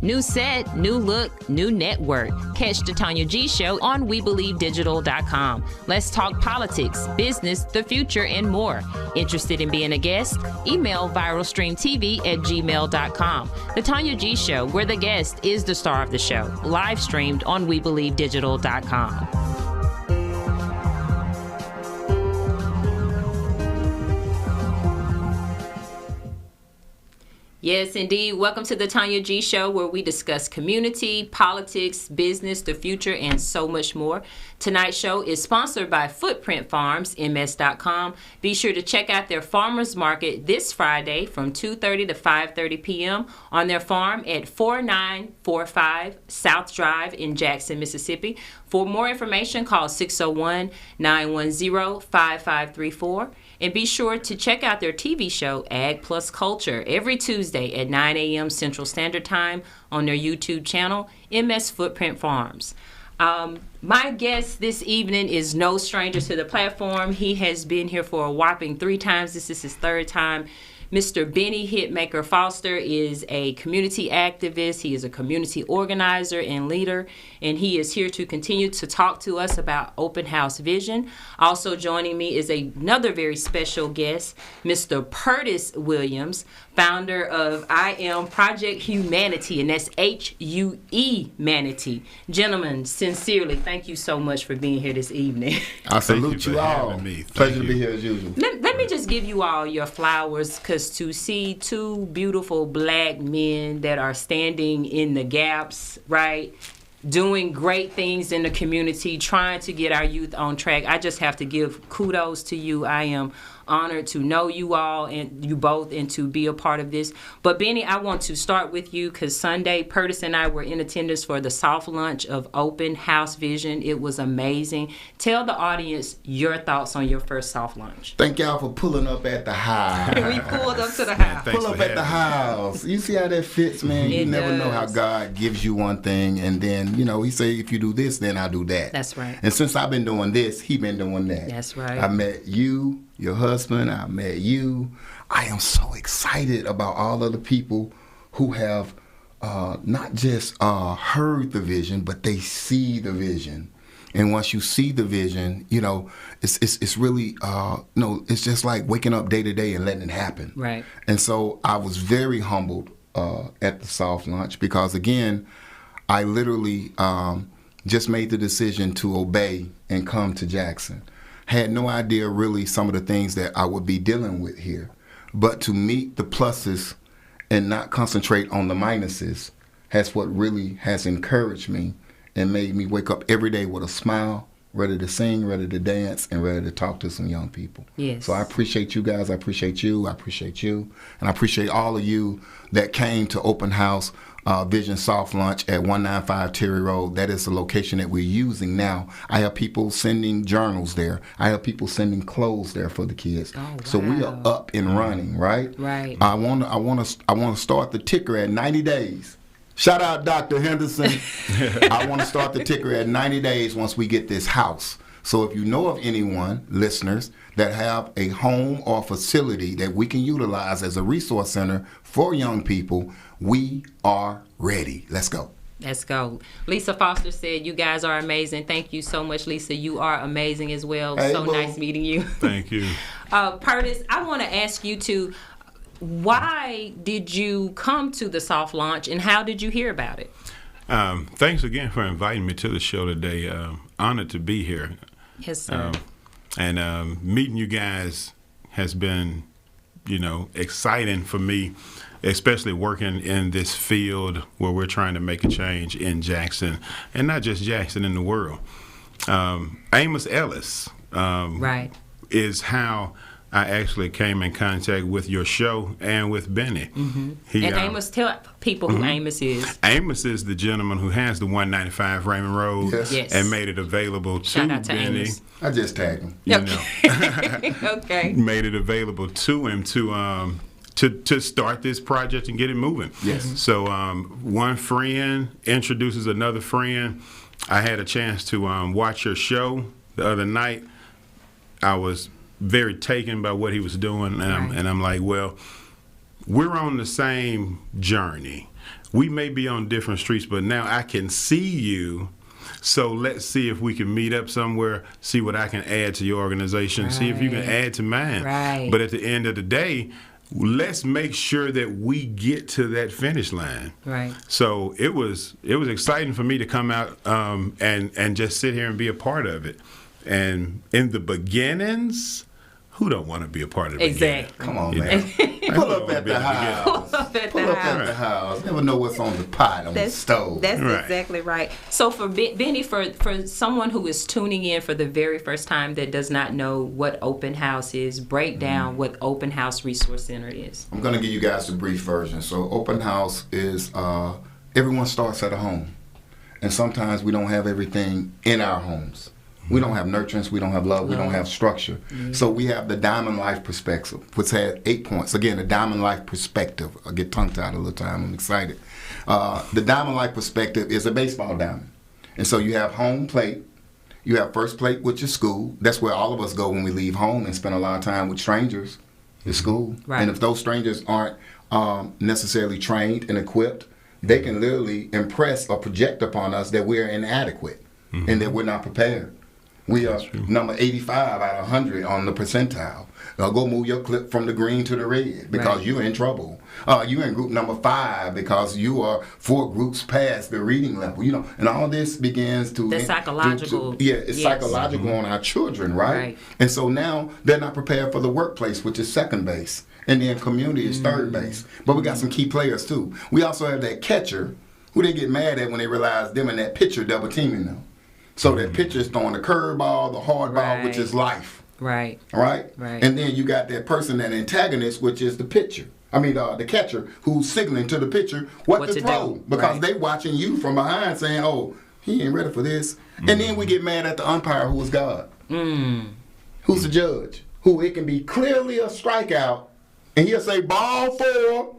New set, new look, new network. Catch the Tonya G Show on WeBelieveDigital.com. Let's talk politics, business, the future, and more. Interested in being a guest? Email viralstreamtv@gmail.com. The Tonya G Show, where the guest is the star of the show. Live streamed on WeBelieveDigital.com. Yes, indeed. Welcome to the Tonya G Show, where we discuss community, politics, business, the future, and so much more. Tonight's show is sponsored by Footprint Farms, ms.com. Be sure to check out their farmers market this Friday from 2:30 to 5:30 p.m. on their farm at 4945 South Drive in Jackson, Mississippi. For more information, call 601-910-5534. And be sure to check out their TV show, Ag Plus Culture, every Tuesday at 9 a.m. Central Standard Time on their YouTube channel, MS Footprint Farms. My guest this evening is no stranger to the platform. He has been here for a whopping 3 times. This is his 3rd time. Mr. Bennie Hitmaker Foster is a community activist. He is a community organizer and leader, and he is here to continue to talk to us about Open House Vision. Also joining me is another very special guest, Mr. Pertis Williams, founder of I Am Project Humanity, and that's HUEMANITY. Gentlemen, sincerely, thank you so much for being here this evening. I salute you all. Pleasure to be here as usual. Let me just give you all your flowers, because to see 2 beautiful black men that are standing in the gaps, right, doing great things in the community, trying to get our youth on track, I just have to give kudos to you. I am honored to know you all and you both and to be a part of this. But Bennie, I want to start with you because Sunday, Pertis and I were in attendance for the soft launch of Open House Vision. It was amazing. Tell the audience your thoughts on your first soft launch. Thank y'all for pulling up at the house. We pulled up to the house. Pull up at the house. You see how that fits, man? You never know how God gives you one thing and then, you know, he say if you do this, then I'll do that. That's right. And since I've been doing this, he been doing that. That's right. I met you, your husband, I met you. I am so excited about all of the people who have not just heard the vision, but they see the vision. And once you see the vision, you know, it's really, it's just like waking up day to day and letting it happen. Right. And so I was very humbled at the soft launch because, again, I literally just made the decision to obey and come to Jackson. Had no idea really some of the things that I would be dealing with here. But to meet the pluses and not concentrate on the minuses has what really has encouraged me and made me wake up every day with a smile, ready to sing, ready to dance, and ready to talk to some young people. Yes. So I appreciate you guys. I appreciate you. I appreciate you. And I appreciate all of you that came to Open House Vision Soft Launch at 195 Terry Road. That is the location that we're using now. I have people sending journals there. I have people sending clothes there for the kids. Oh, wow. So we are up and running, right? Right. I want to start the ticker at 90 days. Shout out Dr. Henderson. I want to start the ticker at 90 days once we get this house. So if you know of anyone, listeners, that have a home or facility that we can utilize as a resource center for young people, we are ready. Let's go. Let's go. Lisa Foster said, you guys are amazing. Thank you so much, Lisa. You are amazing as well. Hey, so boo. nice meeting you. Thank you. Pertis, I want to ask you to, why did you come to the soft launch and how did you hear about it? Thanks again for inviting me to the show today. Honored to be here. Yes, sir. And meeting you guys has been, exciting for me, especially working in this field where we're trying to make a change in Jackson, and not just Jackson, in the world. Amos Ellis right. is how I actually came in contact with your show and with Bennie. Mm-hmm. And Amos, tell people who Amos is. Amos is the gentleman who has the 195 Raymond Road Yes. and made it available to Shout out to Bennie. Amos. I just tagged him. Okay. Made it available to him to start this project and get it moving. Yes. So one friend introduces another friend. I had a chance to watch your show the other night. I was very taken by what he was doing, and I'm like, well, we're on the same journey. We may be on different streets, but now I can see you. So let's see if we can meet up somewhere, see what I can add to your organization, see if you can add to mine. Right. But at the end of the day, let's make sure that we get to that finish line. Right. So it was exciting for me to come out and just sit here and be a part of it. And in the beginnings, who don't want to be a part of the beginning? Come on, man. Pull up at the house. Pull up at the house. Never know what's on the pot, on the stove. That's exactly right. So for Bennie, for someone who is tuning in for the very first time that does not know what Open House is, break down what Open House Resource Center is. I'm going to give you guys the brief version. So Open House is everyone starts at a home. And sometimes we don't have everything in our homes. We don't have nurturance, we don't have love, we don't have structure. So we have the Diamond Life Perspective, which had 8 points. Again, the Diamond Life Perspective. I get tongue-tied a little time, I'm excited. The Diamond Life Perspective is a baseball diamond. And so you have home plate, you have first plate, which is school. That's where all of us go when we leave home and spend a lot of time with strangers, is school. Right. And if those strangers aren't necessarily trained and equipped, they can literally impress or project upon us that we're inadequate and that we're not prepared. We are number 85 out of 100 on the percentile. Go move your clip from the green to the red because you're in trouble. You're in group number 5 because you are 4 groups past the reading level. You know, and all this begins to the psychological. It's psychological on our children, right? And so now they're not prepared for the workplace, which is second base, and then community is third base. But we got some key players too. We also have that catcher who they get mad at when they realize them and that pitcher double teaming them. So that pitcher is throwing the curveball, the hard ball, which is life. Right. Right? And then you got that person, that antagonist, which is the pitcher. I mean, the catcher, who's signaling to the pitcher what to throw. Because they watching you from behind saying, oh, he ain't ready for this. And then we get mad at the umpire, who is God. Who's the judge. Who it can be clearly a strikeout, and he'll say, ball 4.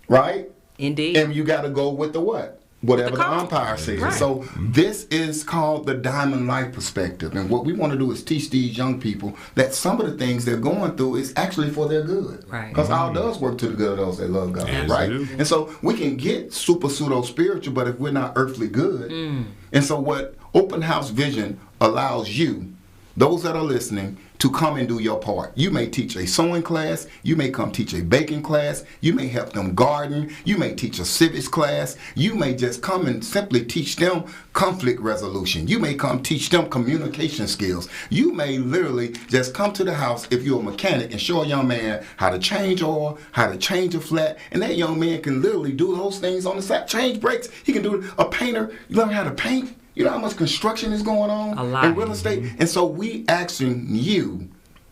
Right? Indeed. And you got to go with the what? Whatever the umpire says. Right. So this is called the Diamond Life Perspective. And what we want to do is teach these young people that some of the things they're going through is actually for their good. Right. Because all does work to the good of those that love God. Yes, right? And so we can get super pseudo-spiritual, but if we're not earthly good. And so what Open House Vision allows you, those that are listening, to come and do your part. You may teach a sewing class, you may come teach a baking class, you may help them garden, you may teach a civics class, you may just come and simply teach them conflict resolution, you may come teach them communication skills, you may literally just come to the house if you're a mechanic and show a young man how to change oil, how to change a flat, and that young man can literally do those things on the side. Change brakes, he can do it. A painter, you learn how to paint. You know how much construction is going on in real estate? And so we asking you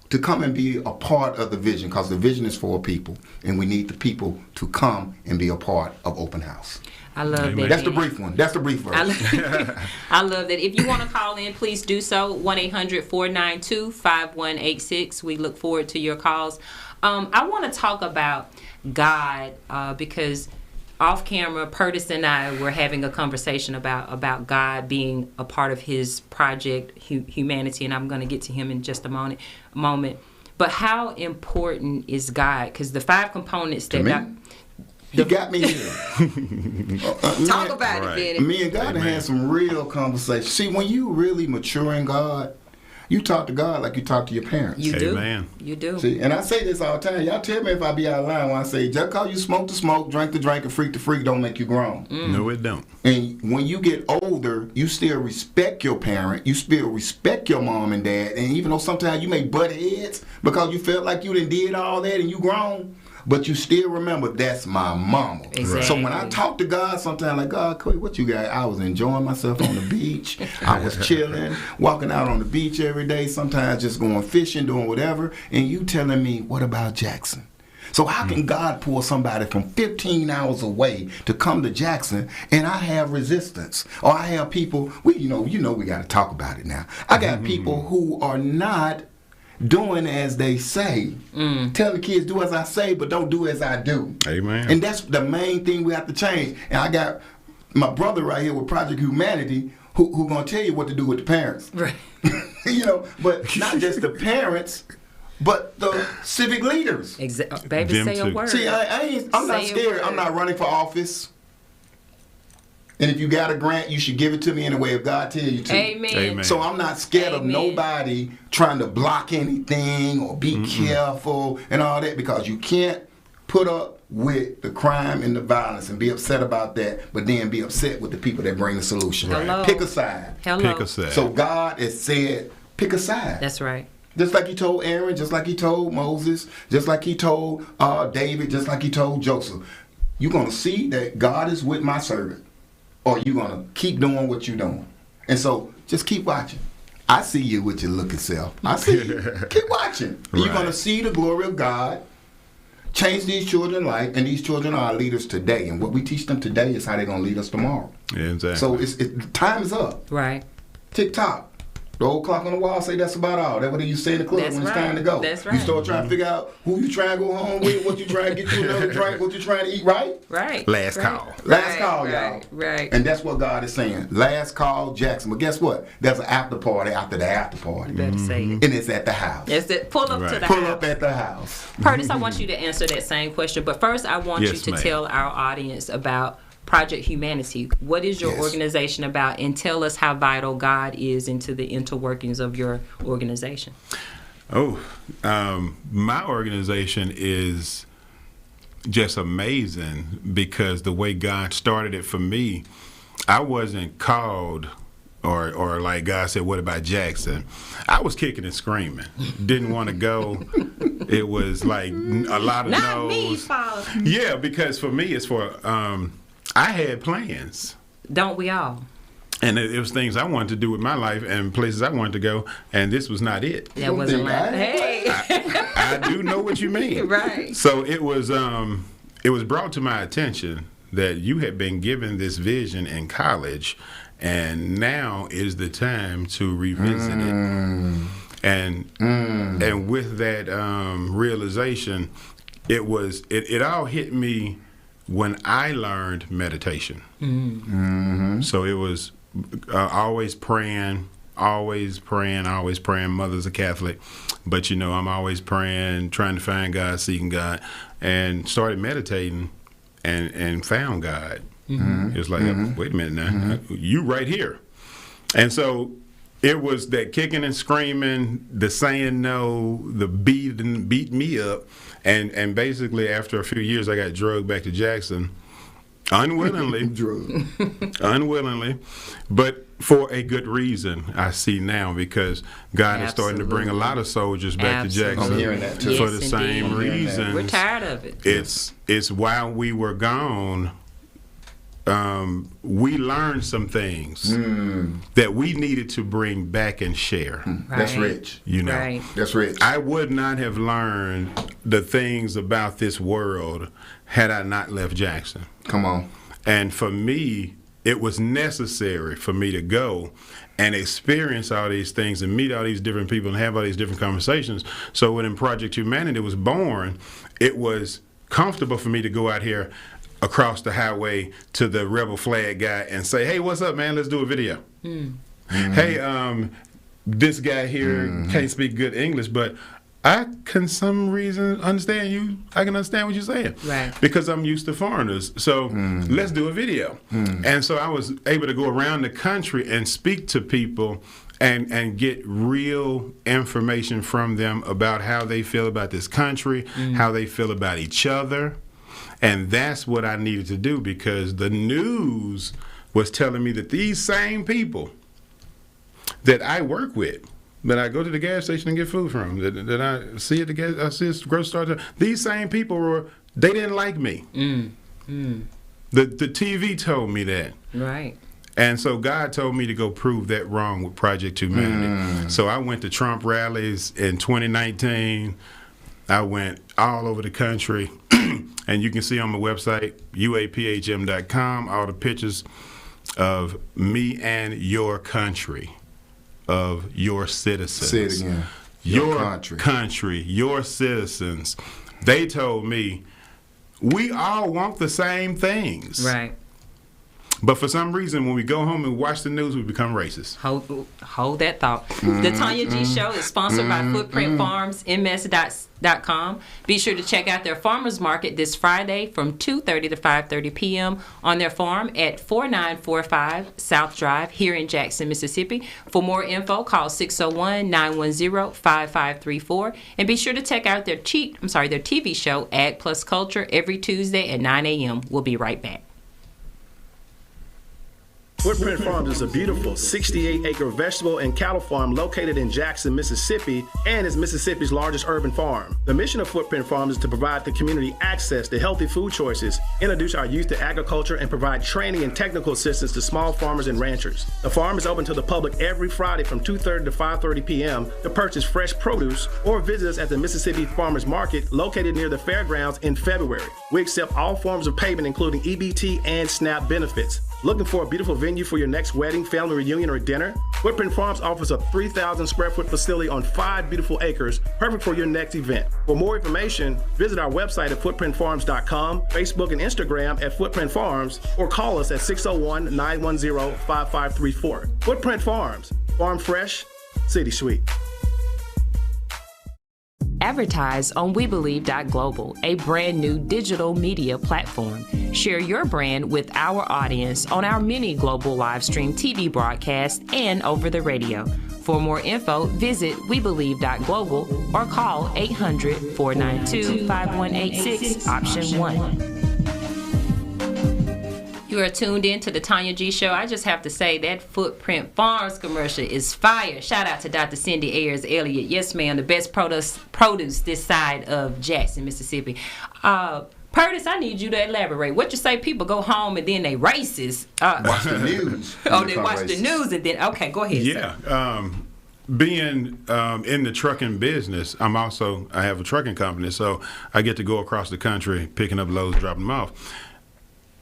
to come and be a part of the vision, because the vision is for people, and we need the people to come and be a part of Open House. I love that. That's the brief one. That's the brief version. I love that. If you want to call in, please do so. 1-800-492-5186. We look forward to your calls. I want to talk about God because off camera, Pertis and I were having a conversation about God being a part of his project, Humanity, and I'm going to get to him in just a moment. But how important is God? Because the 5 components that You got me here. Talk about it, Bennie. Me and God had some real conversations. See, when you really mature in God, you talk to God like you talk to your parents. You do. Amen. You do. See, and I say this all the time. Y'all tell me if I be out of line when I say, just cause you smoke to smoke, drink to drink, and freak to freak don't make you grown. No, it don't. And when you get older, you still respect your parent. You still respect your mom and dad. And even though sometimes you may butt heads because you felt like you done did all that and you grown, but you still remember, that's my mama. Exactly. So when I talk to God, sometimes like, God, what you got? I was enjoying myself on the beach. I was chilling, walking out on the beach every day, sometimes just going fishing, doing whatever. And you telling me, what about Jackson? So how can God pull somebody from 15 hours away to come to Jackson, and I have resistance? Or I have people, you know we got to talk about it now. I got people who are not doing as they say. Tell the kids, do as I say, but don't do as I do. Amen. And that's the main thing we have to change. And I got my brother right here with Project Humanity who gonna tell you what to do with the parents. Right. But not just the parents, but the civic leaders. Baby, Them say a too. word. See, I'm not Say a scared. word. I'm not running for office. And if you got a grant, you should give it to me in the way of God tell you to. Amen. Amen. So I'm not scared of Amen. nobody trying to block anything or be careful and all that, because you can't put up with the crime and the violence and be upset about that, but then be upset with the people that bring the solution. Hello. Pick a side. Hello. Pick a side. So God has said, pick a side. That's right. Just like he told Aaron, just like he told Moses, just like he told David, just like he told Joseph. You're going to see that God is with my servant, or you're going to keep doing what you're doing. And so just keep watching. I see you with your looking self. I see you. Keep watching. And you're going to see the glory of God change these children's life, and these children are our leaders today. And what we teach them today is how they're going to lead us tomorrow. Yeah, exactly. So time is up. Right. Tick-tock. The old clock on the wall say that's about all. That's what they used to say in the club That's when it's right. time to go. That's right. You start trying to figure out who you trying to go home with, what you trying to get you another drink, what you trying to eat, right? Right. Last right. call. Last call, y'all. Right. Right. And that's what God is saying. Last call, Jackson. But guess what? There's an after party after the after party. You better say it. And it's at the house. That's it. Pull up to Right. the Pull house. up at the house. Curtis, I want you to answer that same question, but first I want Yes, you to ma'am. tell our audience about Project Humanity. What is your Yes. organization about, and tell us how vital God is into the interworkings of your organization. My organization is just amazing because the way God started it for me, I wasn't called or like God said, what about Jackson? I was kicking and screaming. Didn't want to go. It was like a lot of Not me, no's. Father. Yeah, because for me, it's for, I had plans. Don't we all? And it was things I wanted to do with my life and places I wanted to go, and this was not it. That wasn't think like, I- hey. I do know what you mean. Right. So it was brought to my attention that you had been given this vision in college, and now is the time to revisit it. And with that realization, it all hit me when I learned meditation. So it was always praying. Mother's a Catholic, but I'm always praying, trying to find God, seeking God, and started meditating and found God. It was like, wait a minute now, you right here. And so it was that kicking and screaming, the saying no, the beat me up, and basically after a few years, I got drugged back to Jackson. Unwillingly, but for a good reason, I see now, because God is starting to bring a lot of soldiers back to Jackson I'm hearing that too. for Yes, the same indeed. reasons. We're tired of it. It's while we were gone, we learned some things that we needed to bring back and share. That's Right. rich. Right. That's rich. I would not have learned the things about this world had I not left Jackson. Come on. And for me, it was necessary for me to go and experience all these things and meet all these different people and have all these different conversations. So when Project Humanity was born, it was comfortable for me to go out here across the highway to the rebel flag guy and say, hey, what's up, man? Let's do a video. Hey, this guy here can't speak good English, but I can some reason understand you. I can understand what you're saying. Right. Because I'm used to foreigners. So let's do a video. And so I was able to go around the country and speak to people and get real information from them about how they feel about this country, how they feel about each other. And that's what I needed to do, because the news was telling me that these same people that I work with, that I go to the gas station and get food from, that I see at the gas, I see at the grocery store, these same people they didn't like me. The TV told me that. Right. And so God told me to go prove that wrong with Project Humanity. So I went to Trump rallies in 2019. I went all over the country. And you can see on my website, uaphm.com, all the pictures of me and your country, of your citizens. Say it again. Your country. country, your citizens. They told me, we all want the same things. Right. But for some reason, when we go home and watch the news, we become racist. Hold that thought. The Tonya G Show is sponsored by Footprint Farms, ms.com. Be sure to check out their farmers market this Friday from 2:30 to 5:30 p.m. on their farm at 4945 South Drive here in Jackson, Mississippi. For more info, call 601-910-5534. And be sure to check out their TV show, Ag Plus Culture, every Tuesday at 9 a.m. We'll be right back. Footprint Farms is a beautiful 68-acre vegetable and cattle farm located in Jackson, Mississippi, and is Mississippi's largest urban farm. The mission of Footprint Farms is to provide the community access to healthy food choices, introduce our youth to agriculture, and provide training and technical assistance to small farmers and ranchers. The farm is open to the public every Friday from 2:30 to 5:30 p.m. to purchase fresh produce or visit us at the Mississippi Farmers Market located near the fairgrounds in February. We accept all forms of payment, including EBT and SNAP benefits. Looking for a beautiful venue for your next wedding, family reunion, or dinner? Footprint Farms offers a 3,000 square foot facility on 5 beautiful acres, perfect for your next event. For more information, visit our website at footprintfarms.com, Facebook and Instagram at Footprint Farms, or call us at 601-910-5534. Footprint Farms, farm fresh, city sweet. Advertise on WeBelieve.global, a brand new digital media platform. Share your brand with our audience on our many global live stream TV broadcasts and over the radio. For more info, visit WeBelieve.global or call 800-492-5186, option 1. You are tuned in to the Tonya G Show. I just have to say that Footprint Farms commercial is fire. Shout out to Dr. Cindy Ayers Elliott. Yes, ma'am, the best produce this side of Jackson, Mississippi. Pertis, I need you to elaborate. What you say? People go home and then they racist. Watch the news. They watch the news and then okay, go ahead. Yeah. Sir. Being in the trucking business, I have a trucking company, so I get to go across the country picking up loads, dropping them off.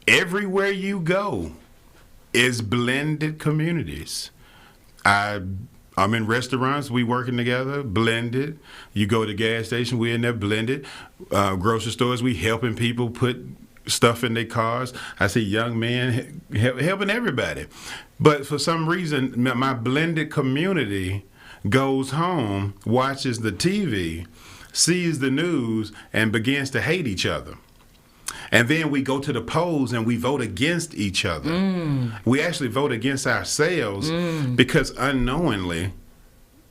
Everywhere you go is blended communities. I'm in restaurants, we working together, blended. You go to the gas station, we in there, blended. Grocery stores, we helping people put stuff in their cars. I see young men helping everybody. But for some reason, my blended community goes home, watches the TV, sees the news, and begins to hate each other. And then we go to the polls and we vote against each other. We actually vote against ourselves because unknowingly,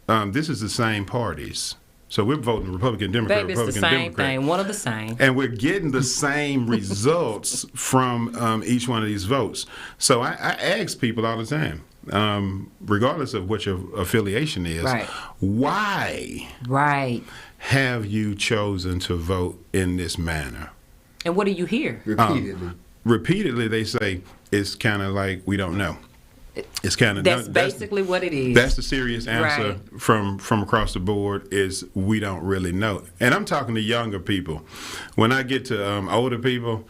this is the same parties. So we're voting Republican, Democrat, Baby, Republican, it's the same Democrat. thing, one of the same. And we're getting the same results from each one of these votes. So I ask people all the time, regardless of what your affiliation is, why have you chosen to vote in this manner? And what do you hear? Repeatedly. They say it's kind of like we don't know. It's kind of that's basically what it is. That's the serious answer from across the board is we don't really know. And I'm talking to younger people. When I get to older people,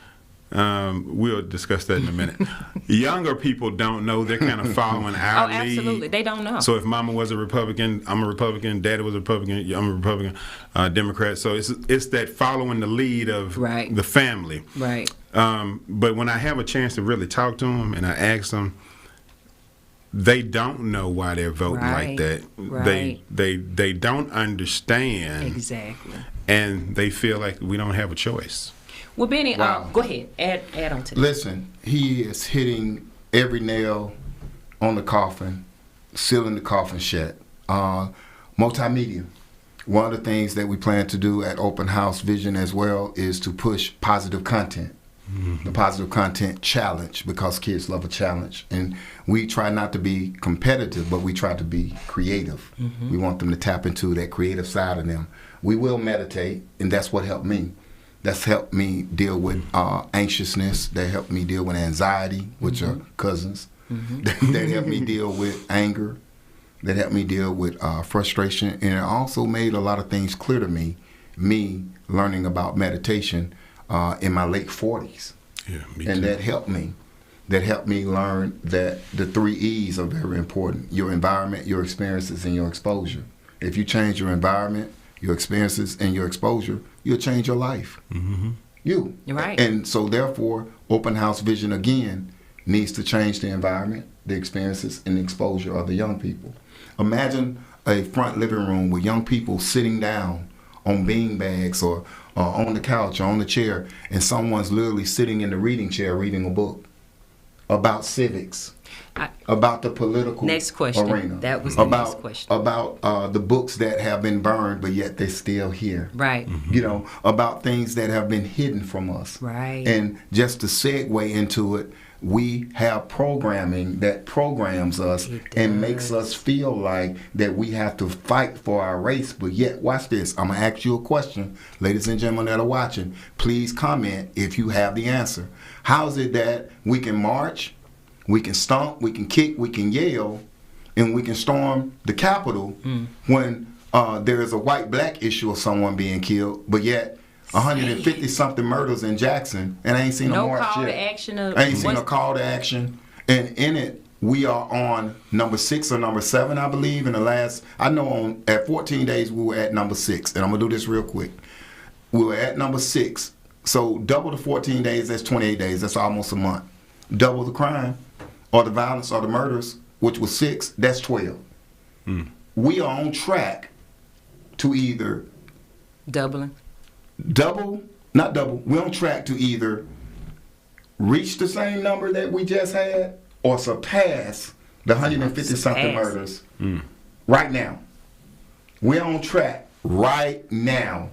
we'll discuss that in a minute. Younger people don't know. They're kind of following our lead. Absolutely. They don't know. So if Mama was a Republican, I'm a Republican. Daddy was a Republican, I'm a Republican, Democrat. So it's that following the lead of the family. Right. But when I have a chance to really talk to them and I ask them, they don't know why they're voting like that. They don't understand. Exactly. And they feel like we don't have a choice. Well, Bennie, go ahead. Add on to that. Listen, he is hitting every nail on the coffin, sealing the coffin shut. Multimedia. One of the things that we plan to do at Open House Vision as well is to push positive content. The Positive Content Challenge, because kids love a challenge. And we try not to be competitive, but we try to be creative. We want them to tap into that creative side of them. We will meditate, and that's what helped me. That's helped me deal with anxiousness. That helped me deal with anxiety, which are cousins. That helped me deal with anger. That helped me deal with frustration. And it also made a lot of things clear to me learning about meditation in my late 40s. Yeah, me and too. that helped me. That helped me learn that the 3 E's are very important. Your environment, your experiences, and your exposure. If you change your environment, your experiences, and your exposure, you'll change your life. You're right. And so therefore, Open House Vision, again, needs to change the environment, the experiences, and the exposure of the young people. Imagine a front living room with young people sitting down on bean bags or on the couch or on the chair, and someone's literally sitting in the reading chair reading a book about civics, about the political arena. That was the next question. About the books that have been burned, but yet they're still here. Right. You know, about things that have been hidden from us. Right. And just to segue into it, we have programming that programs us and makes us feel like that we have to fight for our race. But yet, watch this. I'm going to ask you a question. Ladies and gentlemen that are watching, please comment if you have the answer. How is it that we can march, we can stomp, we can kick, we can yell, and we can storm the Capitol when there is a white-black issue of someone being killed, but yet 150-something murders in Jackson, and I ain't seen no march call yet. to action. I ain't seen a call to action. And in it, we are on number 6 or number 7, I believe. In the last, I know at 14 days we were at number 6, and I'm gonna do this real quick. We were at number 6, so double the 14 days, that's 28 days. That's almost a month. Double the crime, or the violence, or the murders, which was 6. That's 12. We are on track to either we're on track to either reach the same number that we just had or surpass the 150-something murders right now. We're on track right now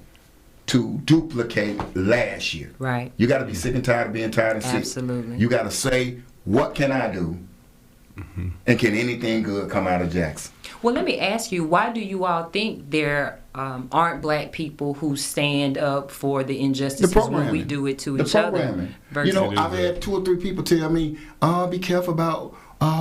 to duplicate last year. Right. You got to be sick and tired of being tired and sick. Absolutely. You got to say, what can I do? And can anything good come out of Jackson? Well, let me ask you, why do you all think there aren't black people who stand up for the injustices when we do it to each other? You know, I've had 2 or 3 people tell me, be careful about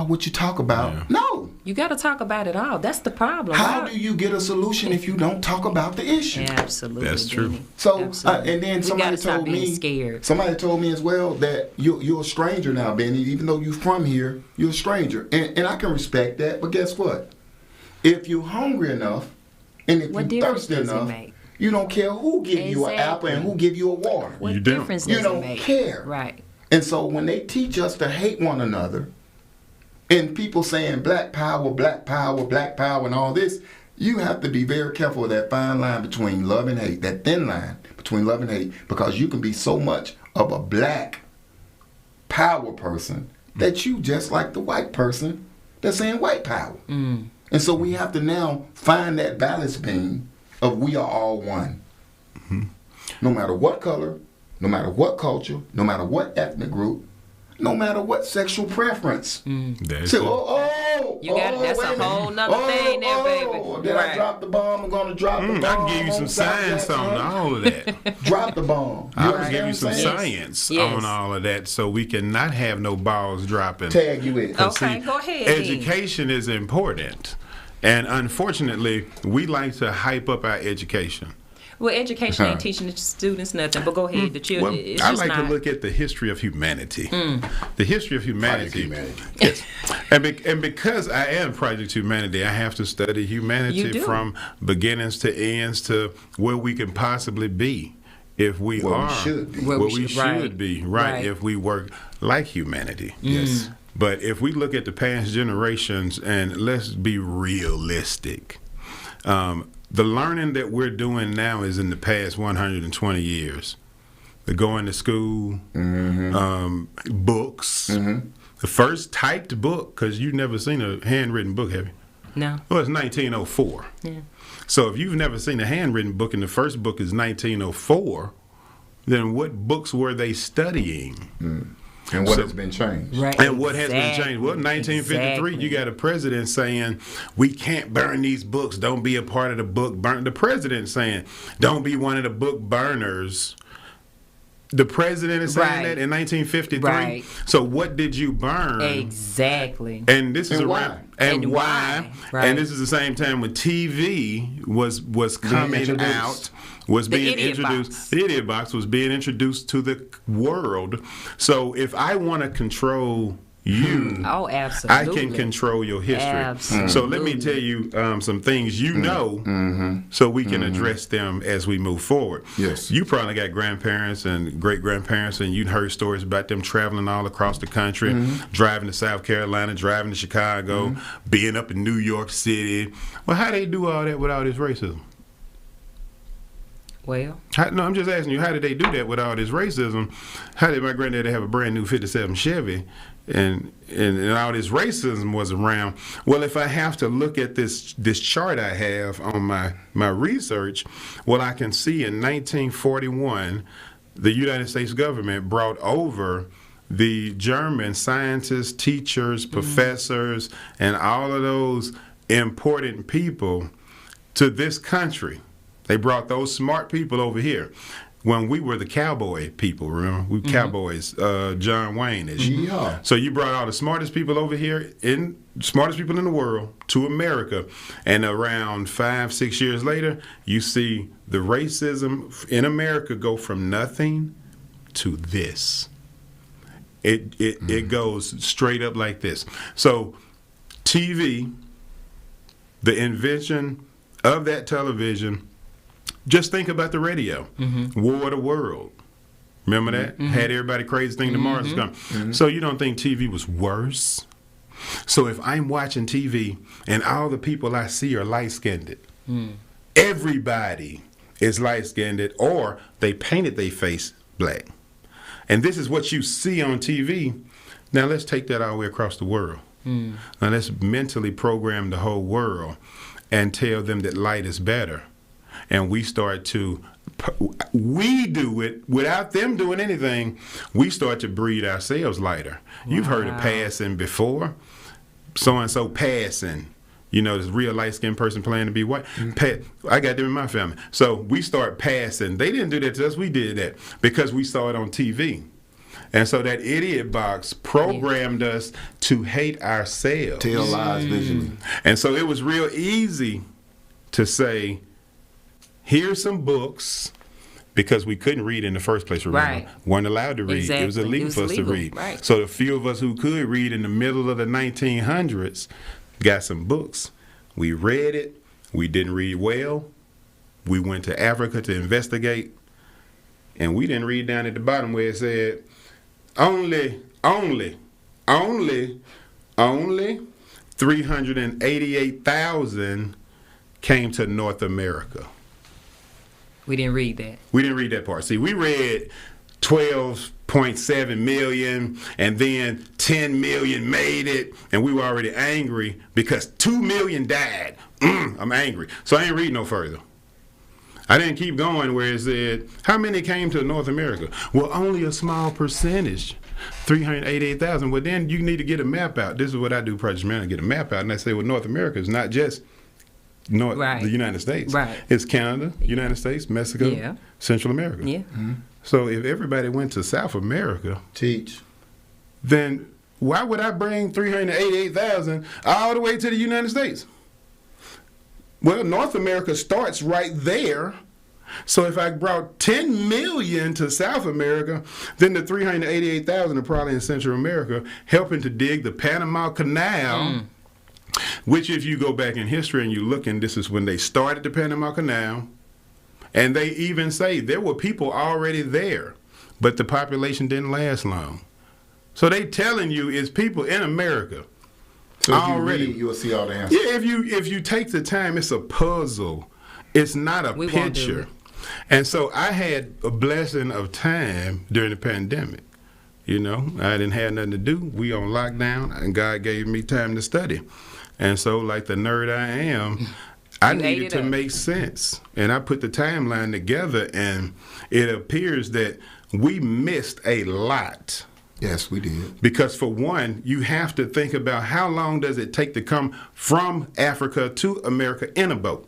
what you talk about. Yeah. No. You got to talk about it all. That's the problem. How do you get a solution if you don't talk about the issue? Absolutely. That's true. Bennie. So, and then somebody told me as well that you're a stranger now, Bennie. Even though you're from here, you're a stranger. And I can respect that, but guess what? If you're hungry enough, and if you're thirsty enough, you don't care who give you an apple and who give you a water. What difference does it make? You don't care. Right. And so when they teach us to hate one another, and people saying black power, black power, black power, and all this, you have to be very careful of that fine line between love and hate, that thin line between love and hate, because you can be so much of a black power person that you just like the white person that's saying white power. And so we have to now find that balance beam of we are all one. No matter what color, no matter what culture, no matter what ethnic group, no matter what sexual preference. That's a whole nother thing there, baby. Did I drop the bomb? I'm going to drop the bomb. I can give you some science on all of that. Drop the bomb. I can give you some science on all of that so we can not have no balls dropping. Tag you in. Okay, go ahead. Education is important. And unfortunately, we like to hype up our education. Well, education ain't teaching the students nothing, but go ahead. The children, it's I just like to look at the history of humanity. The history of humanity. Yes. And because I am Project Humanity, I have to study humanity from beginnings to ends to where we can possibly be if we where are we should be. where we should be, right, if we work like humanity. Yes. But if we look at the past generations, and let's be realistic, the learning that we're doing now is in the past 120 years. The going to school, books. The first typed book, because you've never seen a handwritten book, have you? No. Well, it's 1904. Yeah. So if you've never seen a handwritten book and the first book is 1904, then what books were they studying? And what has been changed. Right. And what has been changed? Well, 1953, you got a president saying, we can't burn these books. Don't be a part of the book burn. The president saying, don't be one of the book burners. The president is saying that in 1953. Right. So what did you burn? Exactly. And this is why? And why? Right. And this is the same time when TV was coming out. Was being introduced. The idiot box was being introduced to the world. So if I want to control Oh, absolutely. I can control your history. Absolutely. So let me tell you some things you know, so we can address them as we move forward. Yes. You probably got grandparents and great-grandparents, and you'd heard stories about them traveling all across the country, driving to South Carolina, driving to Chicago, being up in New York City. Well, how they do all that with all this racism? Well, No, I'm just asking you, how did they do that with all this racism? How did my granddaddy have a brand new 57 Chevy and all this racism was around? Well, if I have to look at this chart I have on my research, well, I can see in 1941, the United States government brought over the German scientists, teachers, professors, and all of those important people to this country. They brought those smart people over here when we were the cowboy people, remember? We cowboys, John Wayne. Yeah. So you brought all the smartest people over here, smartest people in the world, to America. And around 5-6 years later, you see the racism in America go from nothing to this. It goes straight up like this. So TV, the invention of that television, just think about the radio. War of the World. Remember that? Had everybody crazy thinking the Mars was coming. So you don't think TV was worse? So if I'm watching TV and all the people I see are light-skinned, everybody is light-skinned, or they painted their face black. And this is what you see on TV. Now let's take that all the way across the world. Now let's mentally program the whole world and tell them that light is better. And we start to, we do it without them doing anything. We start to breed ourselves lighter. You've heard of passing before. So-and-so passing. You know, this real light-skinned person playing to be white. I got them in my family. So we start passing. They didn't do that to us. We did that because we saw it on TV. And so that idiot box programmed us to hate ourselves. Tell lies visually. And so it was real easy to say, here's some books, because we couldn't read in the first place, remember? Right. Weren't allowed to read. Exactly. It was illegal for us to read. Right. So the few of us who could read in the middle of the 1900s got some books. We read it. We didn't read well. We went to Africa to investigate. And we didn't read down at the bottom where it said, only 388,000 came to North America. we didn't read that. We didn't read that part. See, we read 12.7 million, and then 10 million made it, and we were already angry because 2 million died. I'm angry. So I ain't read no further. I didn't keep going where it said, how many came to North America? Well, only a small percentage, 388,000. Well, then you need to get a map out. This is what I do, Project Man, I get a map out, and I say, well, North America is not just the United States. Right. It's Canada, United States, Mexico, Central America. Yeah. So if everybody went to South America, then why would I bring 388,000 all the way to the United States? Well, North America starts right there. So if I brought 10 million to South America, then the 388,000 are probably in Central America, helping to dig the Panama Canal, which if you go back in history and you look, and this is when they started the Panama Canal, and they even say there were people already there, but the population didn't last long. So they telling you it's people in America. So if you read, you'll see all the answers. Yeah, if you take the time, it's a puzzle. It's not a picture. And so I had a blessing of time during the pandemic. You know, I didn't have nothing to do. We on lockdown, and God gave me time to study. And so, like the nerd I am, I needed to make sense. And I put the timeline together, and it appears that we missed a lot. Yes, we did. Because for one, you have to think about how long does it take to come from Africa to America in a boat?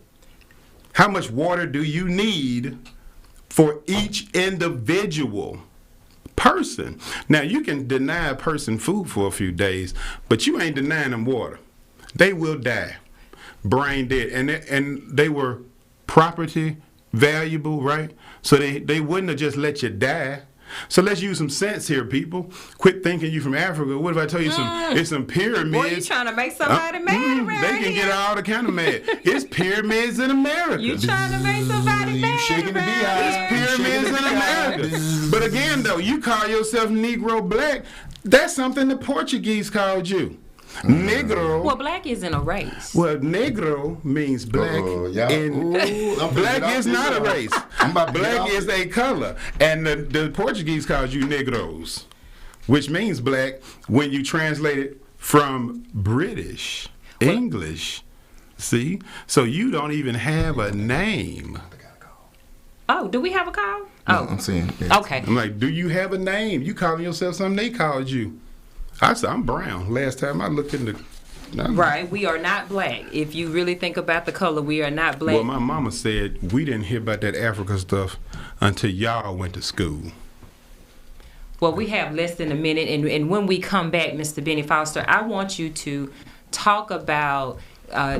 How much water do you need for each individual person? Now, you can deny a person food for a few days, but you ain't denying them water. They will die, brain dead. And they were property valuable, right? So they wouldn't have just let you die. So let's use some sense here, people. Quit thinking you from Africa. What if I tell you it's some pyramids? Boy, you trying to make somebody mad around They can here. get all the kind of mad. It's pyramids in America. You trying to make somebody mad shaking the around beehive. here. Pyramids in America. But again, though, you call yourself Negro black. That's something the Portuguese called you. Negro. Well, black isn't a race. Well, Negro means black, yeah. and black is not a race. Black is a color, and the Portuguese calls you Negros, which means black when you translate it from British English. See, so you don't even have a name. Oh, do we have a call? Oh, I'm saying. Yeah. Okay. I'm like, do you have a name? You calling yourself something they called you? I said, I'm brown. Last time I looked in the... Right, we are not black. If you really think about the color, we are not black. Well, my mama said we didn't hear about that Africa stuff until y'all went to school. Well, we have less than a minute, and when we come back, Mr. Bennie Foster, I want you to talk about,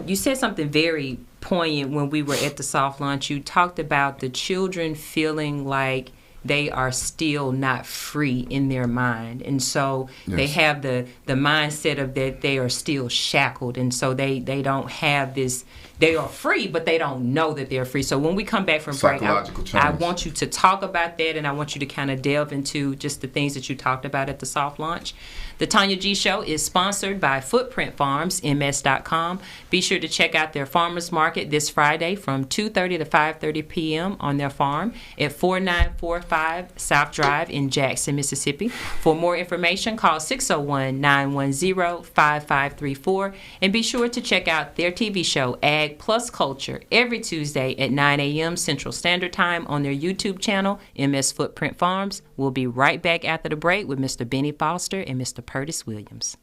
you said something very poignant when we were at the soft lunch. You talked about the children feeling like they are still not free in their mind, and so they have the mindset of that they are still shackled, and so they don't have this. They are free, but they don't know that they're free. So when we come back from break, I want you to talk about that, and I want you to kind of delve into just the things that you talked about at the soft launch. The Tonya G Show is sponsored by Footprint Farms, ms.com. Be sure to check out their farmers market this Friday from 2:30 to 5:30 p.m. on their farm at 4945 South Drive in Jackson, Mississippi. For more information, call 601-910-5534, and be sure to check out their TV show, Ag Plus Culture, every Tuesday at 9 a.m. Central Standard Time on their YouTube channel, MS Footprint Farms. We'll be right back after the break with Mr. Bennie Foster and Mr. Pertis Williams.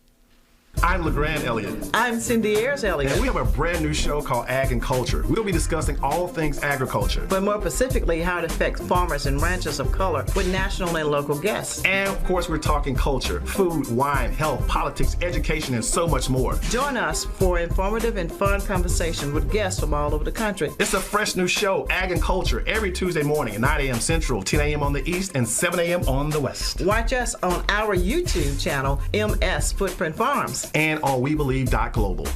I'm LeGrand Elliott. I'm Cindy Ayers Elliott. And we have a brand new show called Ag and Culture. We'll be discussing all things agriculture. But more specifically, how it affects farmers and ranchers of color with national and local guests. And of course, we're talking culture, food, wine, health, politics, education, and so much more. Join us for informative and fun conversation with guests from all over the country. It's a fresh new show, Ag and Culture, every Tuesday morning at 9 a.m. Central, 10 a.m. on the East, and 7 a.m. on the West. Watch us on our YouTube channel, MS Footprint Farms. And on WeBelieve.global.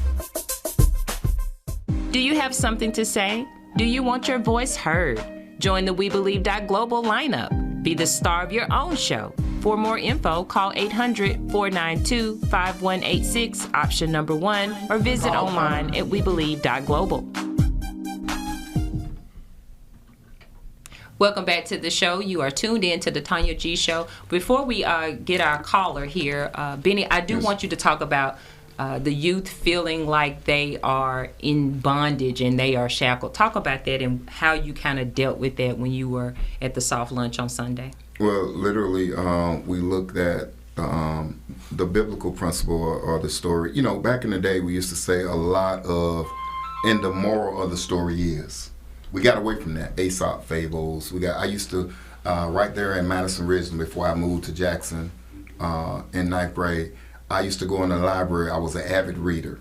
Do you have something to say? Do you want your voice heard? Join the WeBelieve.global lineup. Be the star of your own show. For more info, call 800-492-5186, option number 1, or visit online at WeBelieve.global. Welcome back to the show. You are tuned in to the Tonya G Show. Before we get our caller here, Bennie, I do want you to talk about the youth feeling like they are in bondage and they are shackled. Talk about that and how you kind of dealt with that when you were at the soft lunch on Sunday. Well, literally, we looked at the biblical principle or the story. You know, back in the day, we used to say a lot of, and the moral of the story is. We got away from that. Aesop fables. I used to, right there in Madison Ridgeland before I moved to Jackson in 9th grade, I used to go in the library. I was an avid reader.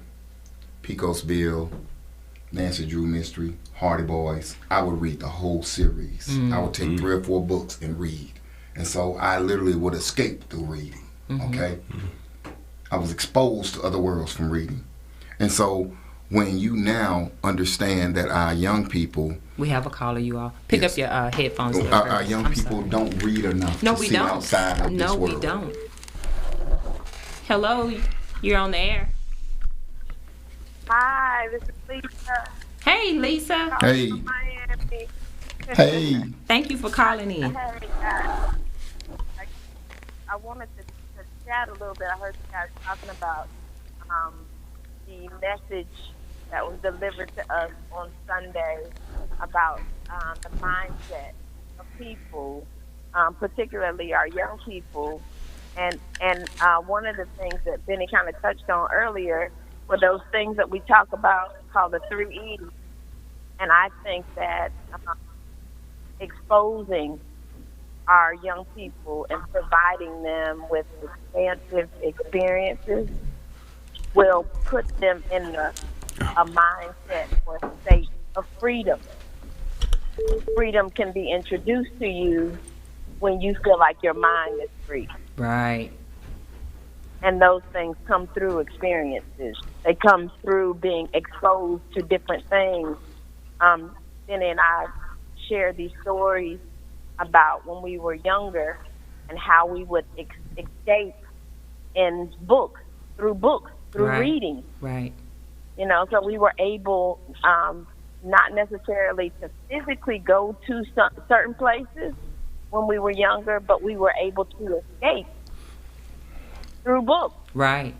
Pecos Bill, Nancy Drew Mystery, Hardy Boys. I would read the whole series. I would take 3 or 4 books and read. And so I literally would escape through reading, okay? I was exposed to other worlds from reading. And so when you now understand that our young people... We have a caller, you all. Pick up your headphones. Our young people don't read enough to see outside of this world. No, we don't. Hello, you're on the air. Hi, this is Lisa. Hey, Lisa. Hey. From Miami. Hey. Thank you for calling in. Hey, I wanted to chat a little bit. I heard you guys talking about the message that was delivered to us on Sunday about the mindset of people, particularly our young people. And one of the things that Bennie kind of touched on earlier were those things that we talk about called the 3 E's. And I think that exposing our young people and providing them with expansive experiences will put them in a mindset or a state of freedom. Freedom can be introduced to you when you feel like your mind is free. Right. And those things come through experiences. They come through being exposed to different things. Bennie and I share these stories about when we were younger and how we would escape in books, through Right. reading. Right. You know, so we were able not necessarily to physically go to certain places when we were younger, but we were able to escape through books, Right.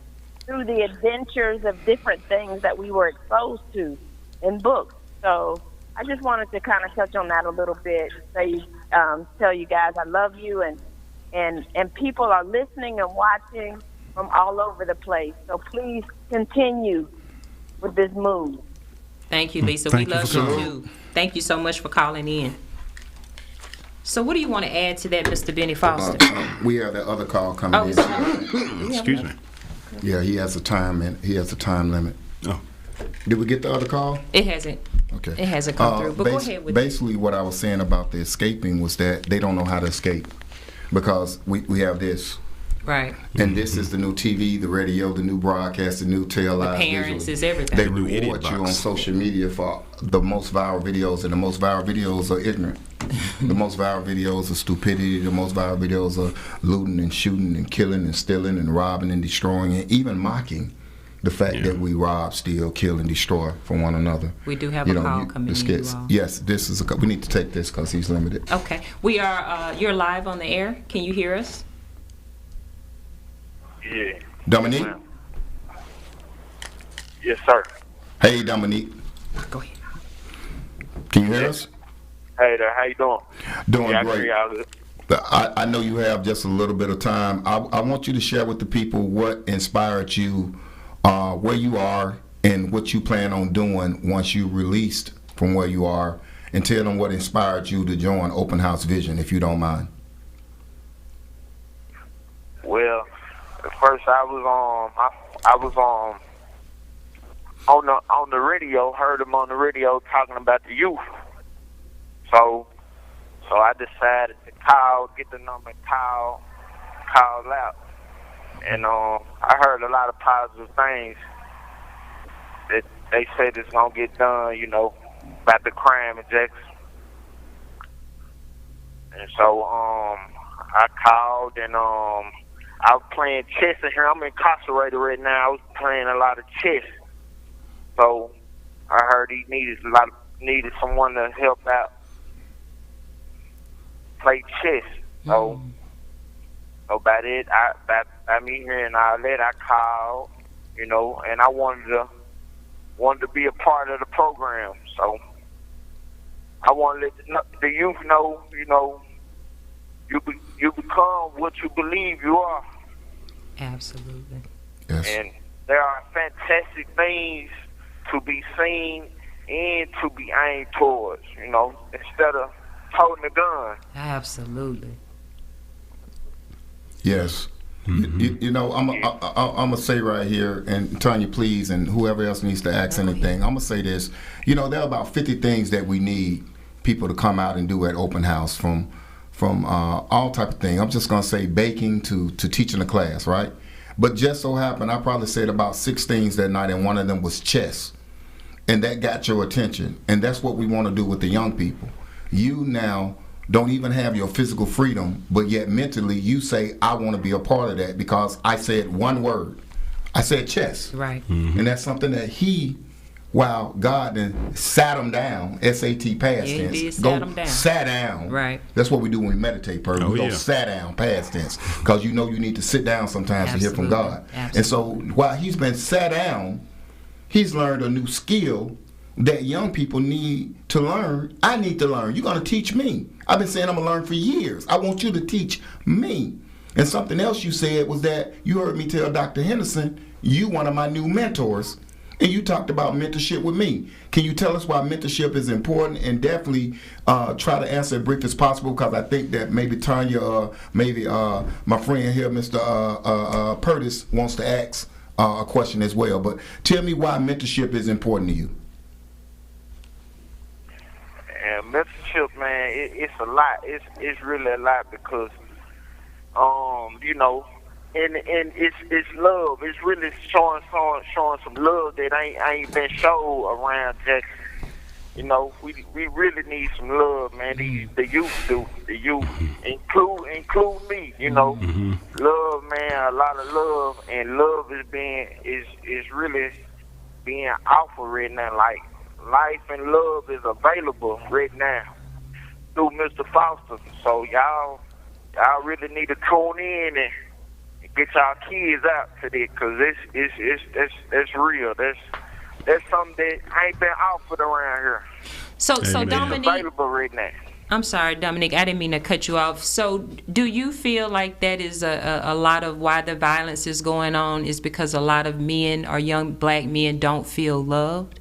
through the adventures of different things that we were exposed to in books. So I just wanted to kind of touch on that a little bit, say, tell you guys I love you, and people are listening and watching from all over the place. So please continue with this move. Thank you, Lisa. Thank we you love for you calling. too. Thank you so much for calling in. So what do you want to add to that, Mr. Bennie Foster? We have that other call coming Oh, in. Excuse me. Yeah, he has a time limit. Oh. Did we get the other call? It hasn't. Okay. It hasn't come through. But go ahead with it. basically, what I was saying about the escaping was that they don't know how to escape because we have this. Right. And this is the new TV, the radio, the new broadcast, the new televised Parents visuals. is everything. They The new idiot reward you on box. social social media for the most viral videos, and the most viral videos are ignorant. The most viral videos are stupidity. The most viral videos are looting and shooting and killing and stealing and robbing and destroying and even mocking the fact that we rob, steal, kill, and destroy from one another. We do have a call coming in, you all. Yes, this is we need to take this because he's limited. Okay. We are, you're live on the air. Can you hear us? Yeah. Dominique? Ma'am. Yes, sir. Hey, Dominique. Go ahead. Can you hear us? Hey there, how you doing? Doing Yeah, I great. hear y'all good. I know you have just a little bit of time. I want you to share with the people what inspired you, where you are, and what you plan on doing once you released from where you are, and tell them what inspired you to join Open House Vision, if you don't mind. Well, at first I was on the radio, heard him on the radio talking about the youth. So I decided to get the number and call out. And I heard a lot of positive things that they said it's gonna get done, you know, about the crime in Jackson. And so I called and I was playing chess in here. I'm incarcerated right now. I was playing a lot of chess. So I heard he needed someone to help out play chess. So by that, by me hearing all that, I called, you know, and I wanted to be a part of the program. So I want to let the youth know, you know, you become what you believe you are. Absolutely. Yes. And there are fantastic things to be seen and to be aimed towards, you know, instead of holding a gun. Absolutely. Yes. You know, I'm gonna say right here, and Tonya, please, and whoever else needs to ask anything, I'm gonna say this. You know, there are about 50 things that we need people to come out and do at Open House, from all type of things. I'm just gonna say baking to teaching a class, right? But just so happened, I probably said about 6 things that night, and one of them was chess, and that got your attention. And that's what we want to do with the young people. You now don't even have your physical freedom, but yet mentally you say, I want to be a part of that because I said one word. I said chess. Right. And that's something that while God then sat him down, SAT past Yeah, he tense. did sat him down. Sat down. Right. That's what we do when we meditate, Pertis. We go sat down, past tense. Because you know you need to sit down sometimes to hear from God. Absolutely. And so while he's been sat down, he's learned a new skill that young people need to learn. I need to learn. You're going to teach me. I've been saying I'm going to learn for years. I want you to teach me. And something else you said was that you heard me tell Dr. Henderson, you one of my new mentors, and you talked about mentorship with me. Can you tell us why mentorship is important, and definitely try to answer as brief as possible, because I think that maybe Tonya, maybe my friend here, Mr. Pertis, wants to ask a question as well. But tell me why mentorship is important to you. And mentorship, man, it's a lot. It's really a lot because, you know, and it's love. It's really showing some love that ain't been shown around Jackson. You know, we really need some love, man. The youth do. The youth include me. You know, love, man. A lot of love, and love is really being offered right now. Like life and love is available right now through Mr. Foster. So y'all really need to tune in and get y'all kids out to this, cause it's real. That's something that ain't been offered around here. So It's Dominique, available right now. I'm sorry, Dominique, I didn't mean to cut you off. So do you feel like that is a lot of why the violence is going on is because a lot of men or young black men don't feel loved?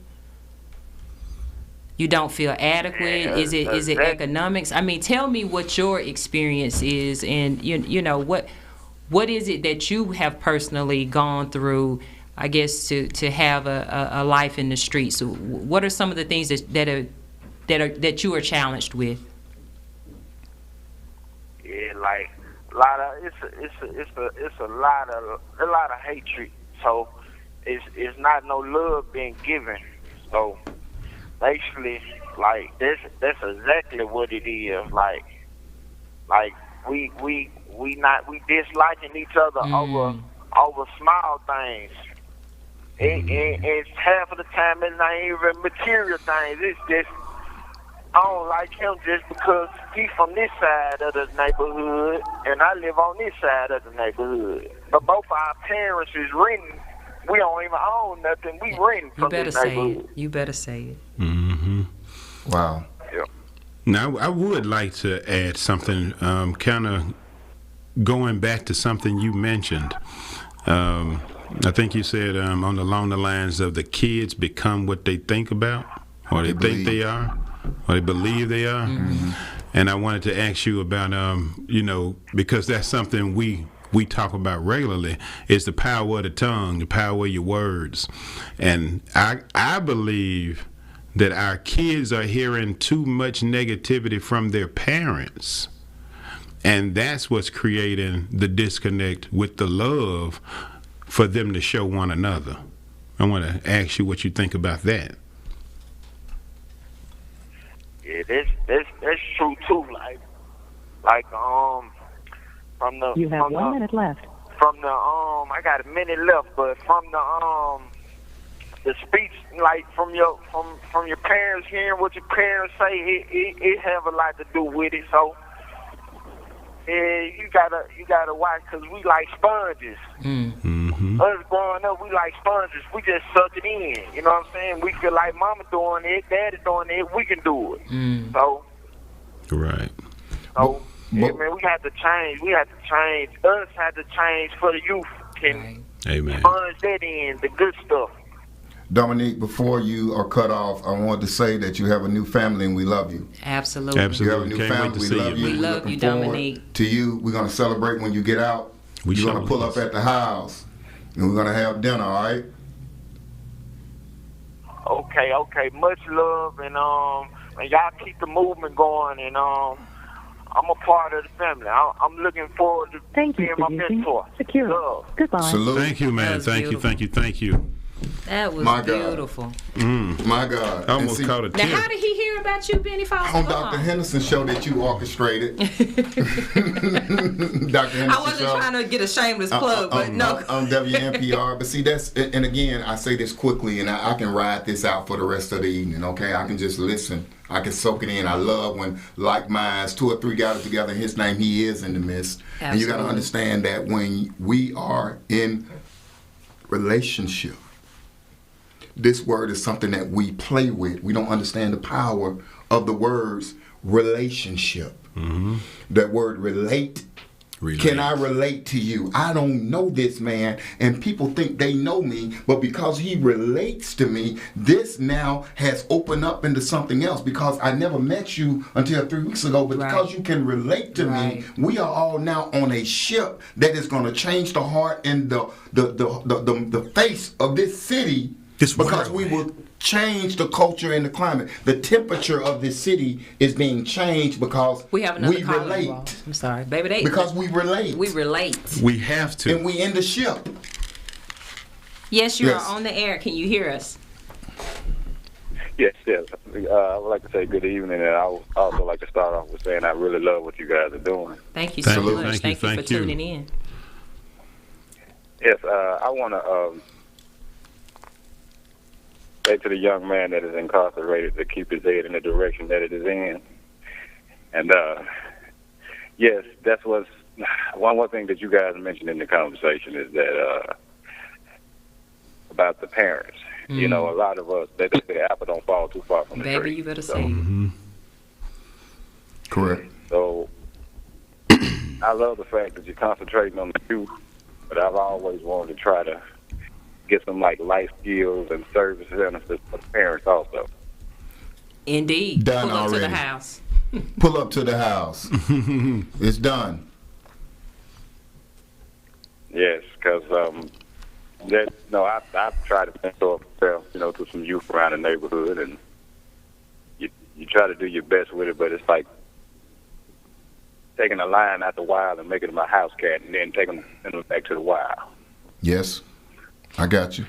You don't feel adequate? Yeah, is it economics? I mean, tell me what your experience is, and you know what is it that you have personally gone through, I guess, to have a life in the streets. So what are some of the things that you are challenged with? Yeah, like a lot of it's a lot of hatred. So it's not no love being given. So basically, like that's exactly what it is. Like we disliking each other over small things. It's half of the time it's not even material things. It's just I don't like him just because he's from this side of the neighborhood and I live on this side of the neighborhood. But both our parents is renting. We don't even own nothing. We rent from this neighborhood. You better say it. Mm-hmm. Wow. Yeah. Now, I would like to add something, kind of going back to something you mentioned. I think you said along the lines of the kids become what they think about, or they think they are, or they believe they are. Mm-hmm. And I wanted to ask you about, you know, because that's something we talk about regularly, is the power of the tongue, the power of your words. And I believe that our kids are hearing too much negativity from their parents. And that's what's creating the disconnect with the love for them to show one another. I want to ask you what you think about that. Yeah, that's true too. Like from the you have 1 minute left. From the I got a minute left, but from the speech, like from your parents, hearing what your parents say, it have a lot to do with it. So you gotta watch, because we like sponges. Mm-hmm. Us growing up, we like sponges. We just suck it in. You know what I'm saying? We feel like mama doing it, daddy doing it, we can do it. So right. So yeah, man, we have to change. We have to change. Us have to change for the youth. Can sponge that in, the good stuff. Dominique, before you are cut off, I wanted to say that you have a new family and we love you. Absolutely. You have a new family. We love you. We love you, Dominique. To you, we're going to celebrate when you get out. You're going to pull up at the house and we're going to have dinner, all right? Okay. Much love, and y'all keep the movement going, and I'm a part of the family. I'm looking forward to being my mentor. Secure. Love. Goodbye. Salute. Thank you, man. Thank you. That was My God. beautiful. My God. I almost caught a tear. Now, how did he hear about you, Bennie Foster? On Dr. Henderson's show that you orchestrated. Dr. Henderson I wasn't trying to get a shameless plug, but no. On WNPR. But see, that's, and again, I say this quickly, and I can ride this out for the rest of the evening, okay? I can just listen. I can soak it in. I love when like minds, 2 or 3 gathered together in his name, he is in the midst. Absolutely. And you got to understand that when we are in relationship, this word is something that we play with. We don't understand the power of the words relationship. Mm-hmm. That word relate. Can I relate to you? I don't know this man, and people think they know me, but because he relates to me, this now has opened up into something else, because I never met you until 3 weeks ago, but because you can relate to me, we are all now on a ship that is going to change the heart and the face of this city Because we will change the culture and the climate. The temperature of this city is being changed because we have another caller, relate. you all. I'm sorry, baby. Because we relate. We relate. We have to. And we in the ship. Yes, you are on the air. Can you hear us? Yes. I would like to say good evening, and I would also like to start off with saying I really love what you guys are doing. Thank you so much. Thank you for tuning in. Yes, I want to say to the young man that is incarcerated to keep his head in the direction that it is in. And yes, that's what's one thing that you guys mentioned in the conversation is that about the parents. You know, a lot of us, they say the apple don't fall too far from the tree. Baby, you better say it. Correct. So I love the fact that you're concentrating on the youth, but I've always wanted to try to get some like life skills and service benefits for the parents also. Indeed. Done Pull up already. to the house. Pull up to the house. It's done. Yes, because I've tried to mentor myself, to some youth around the neighborhood, and you try to do your best with it, but it's like taking a lion out the wild and making him a house cat, and then taking him back to the wild. Yes, I got you.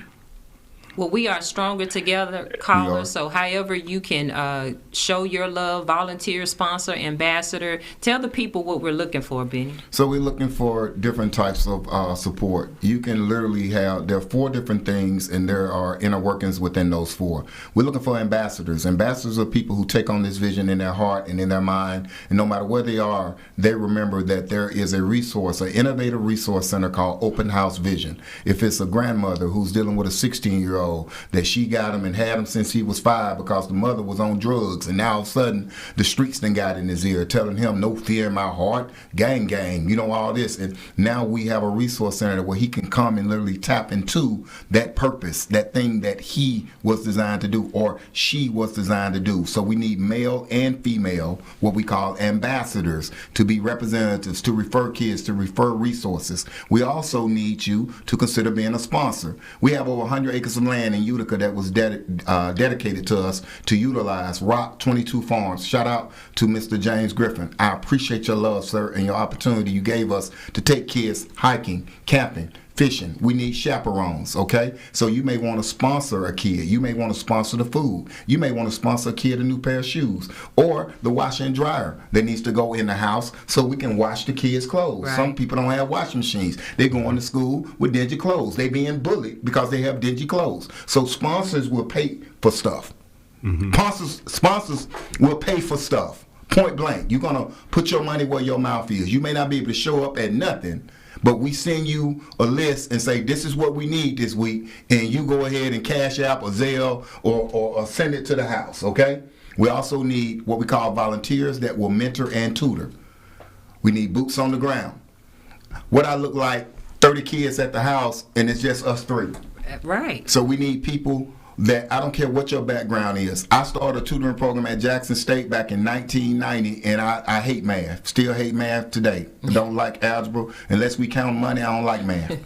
Well, we are stronger together, caller. So however you can show your love, volunteer, sponsor, ambassador, tell the people what we're looking for, Bennie. So we're looking for different types of support. You can literally there are 4 different things, and there are inner workings within those 4. We're looking for ambassadors. Ambassadors are people who take on this vision in their heart and in their mind, and no matter where they are, they remember that there is a resource, an innovative resource center called Open House Vision. If it's a grandmother who's dealing with a 16-year-old, that she got him and had him since he was 5 because the mother was on drugs, and now all of a sudden the streets done got in his ear telling him no fear in my heart, gang, all this. And now we have a resource center where he can come and literally tap into that purpose, that thing that he was designed to do or she was designed to do. So we need male and female, what we call ambassadors, to be representatives, to refer kids, to refer resources. We also need you to consider being a sponsor. We have over 100 acres of land in Utica that was dedicated to us to utilize Rock 22 Farms. Shout out to Mr. James Griffin. I appreciate your love, sir, and your opportunity you gave us to take kids hiking, camping, fishing. We need chaperones, okay? So you may want to sponsor a kid. You may want to sponsor the food. You may want to sponsor a kid a new pair of shoes or the washer and dryer that needs to go in the house so we can wash the kids' clothes. Right. Some people don't have washing machines. They're going to school with dingy clothes. They're being bullied because they have dingy clothes. So sponsors will pay for stuff. Sponsors will pay for stuff. Point blank. You're going to put your money where your mouth is. You may not be able to show up at nothing, but we send you a list and say, this is what we need this week, and you go ahead and Cash App or Zelle or send it to the house, okay? We also need what we call volunteers that will mentor and tutor. We need boots on the ground. What I look like, 30 kids at the house, and it's just us 3. Right. So we need people that, I don't care what your background is. I started a tutoring program at Jackson State back in 1990, and I hate math. Still hate math today. I don't like algebra. Unless we count money, I don't like math.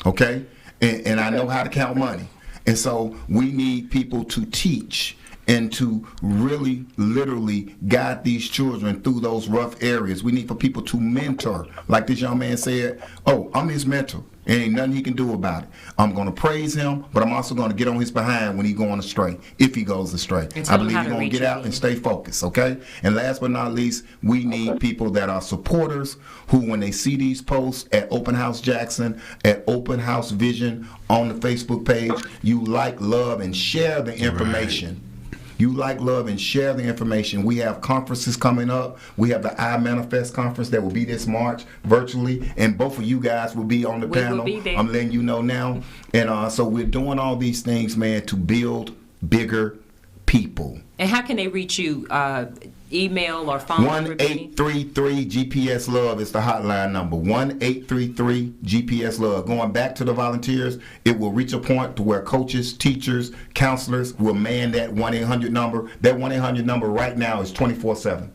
Okay? And I know how to count money. And so we need people to teach and to really, literally guide these children through those rough areas. We need for people to mentor. Like this young man said, I'm his mentor. There ain't nothing he can do about it. I'm going to praise him, but I'm also going to get on his behind when he's going astray, if he goes astray. I believe he's going to get out and stay focused, okay? And last but not least, we need people that are supporters who, when they see these posts at Open House Jackson, at Open House Vision on the Facebook page, you like, love, and share the information. Right. You like, love, and share the information. We have conferences coming up. We have the I Manifest conference that will be this March virtually, and both of you guys will be on the panel. Will be there. I'm letting you know now. And so we're doing all these things, man, to build bigger people. And how can they reach you? Email or phone? 1-833-GPS-LOVE is the hotline number. 1-833-GPS-LOVE. Going back to the volunteers, it will reach a point to where coaches, teachers, counselors will man that 1-800 number. That 1-800 number right now is 24/7.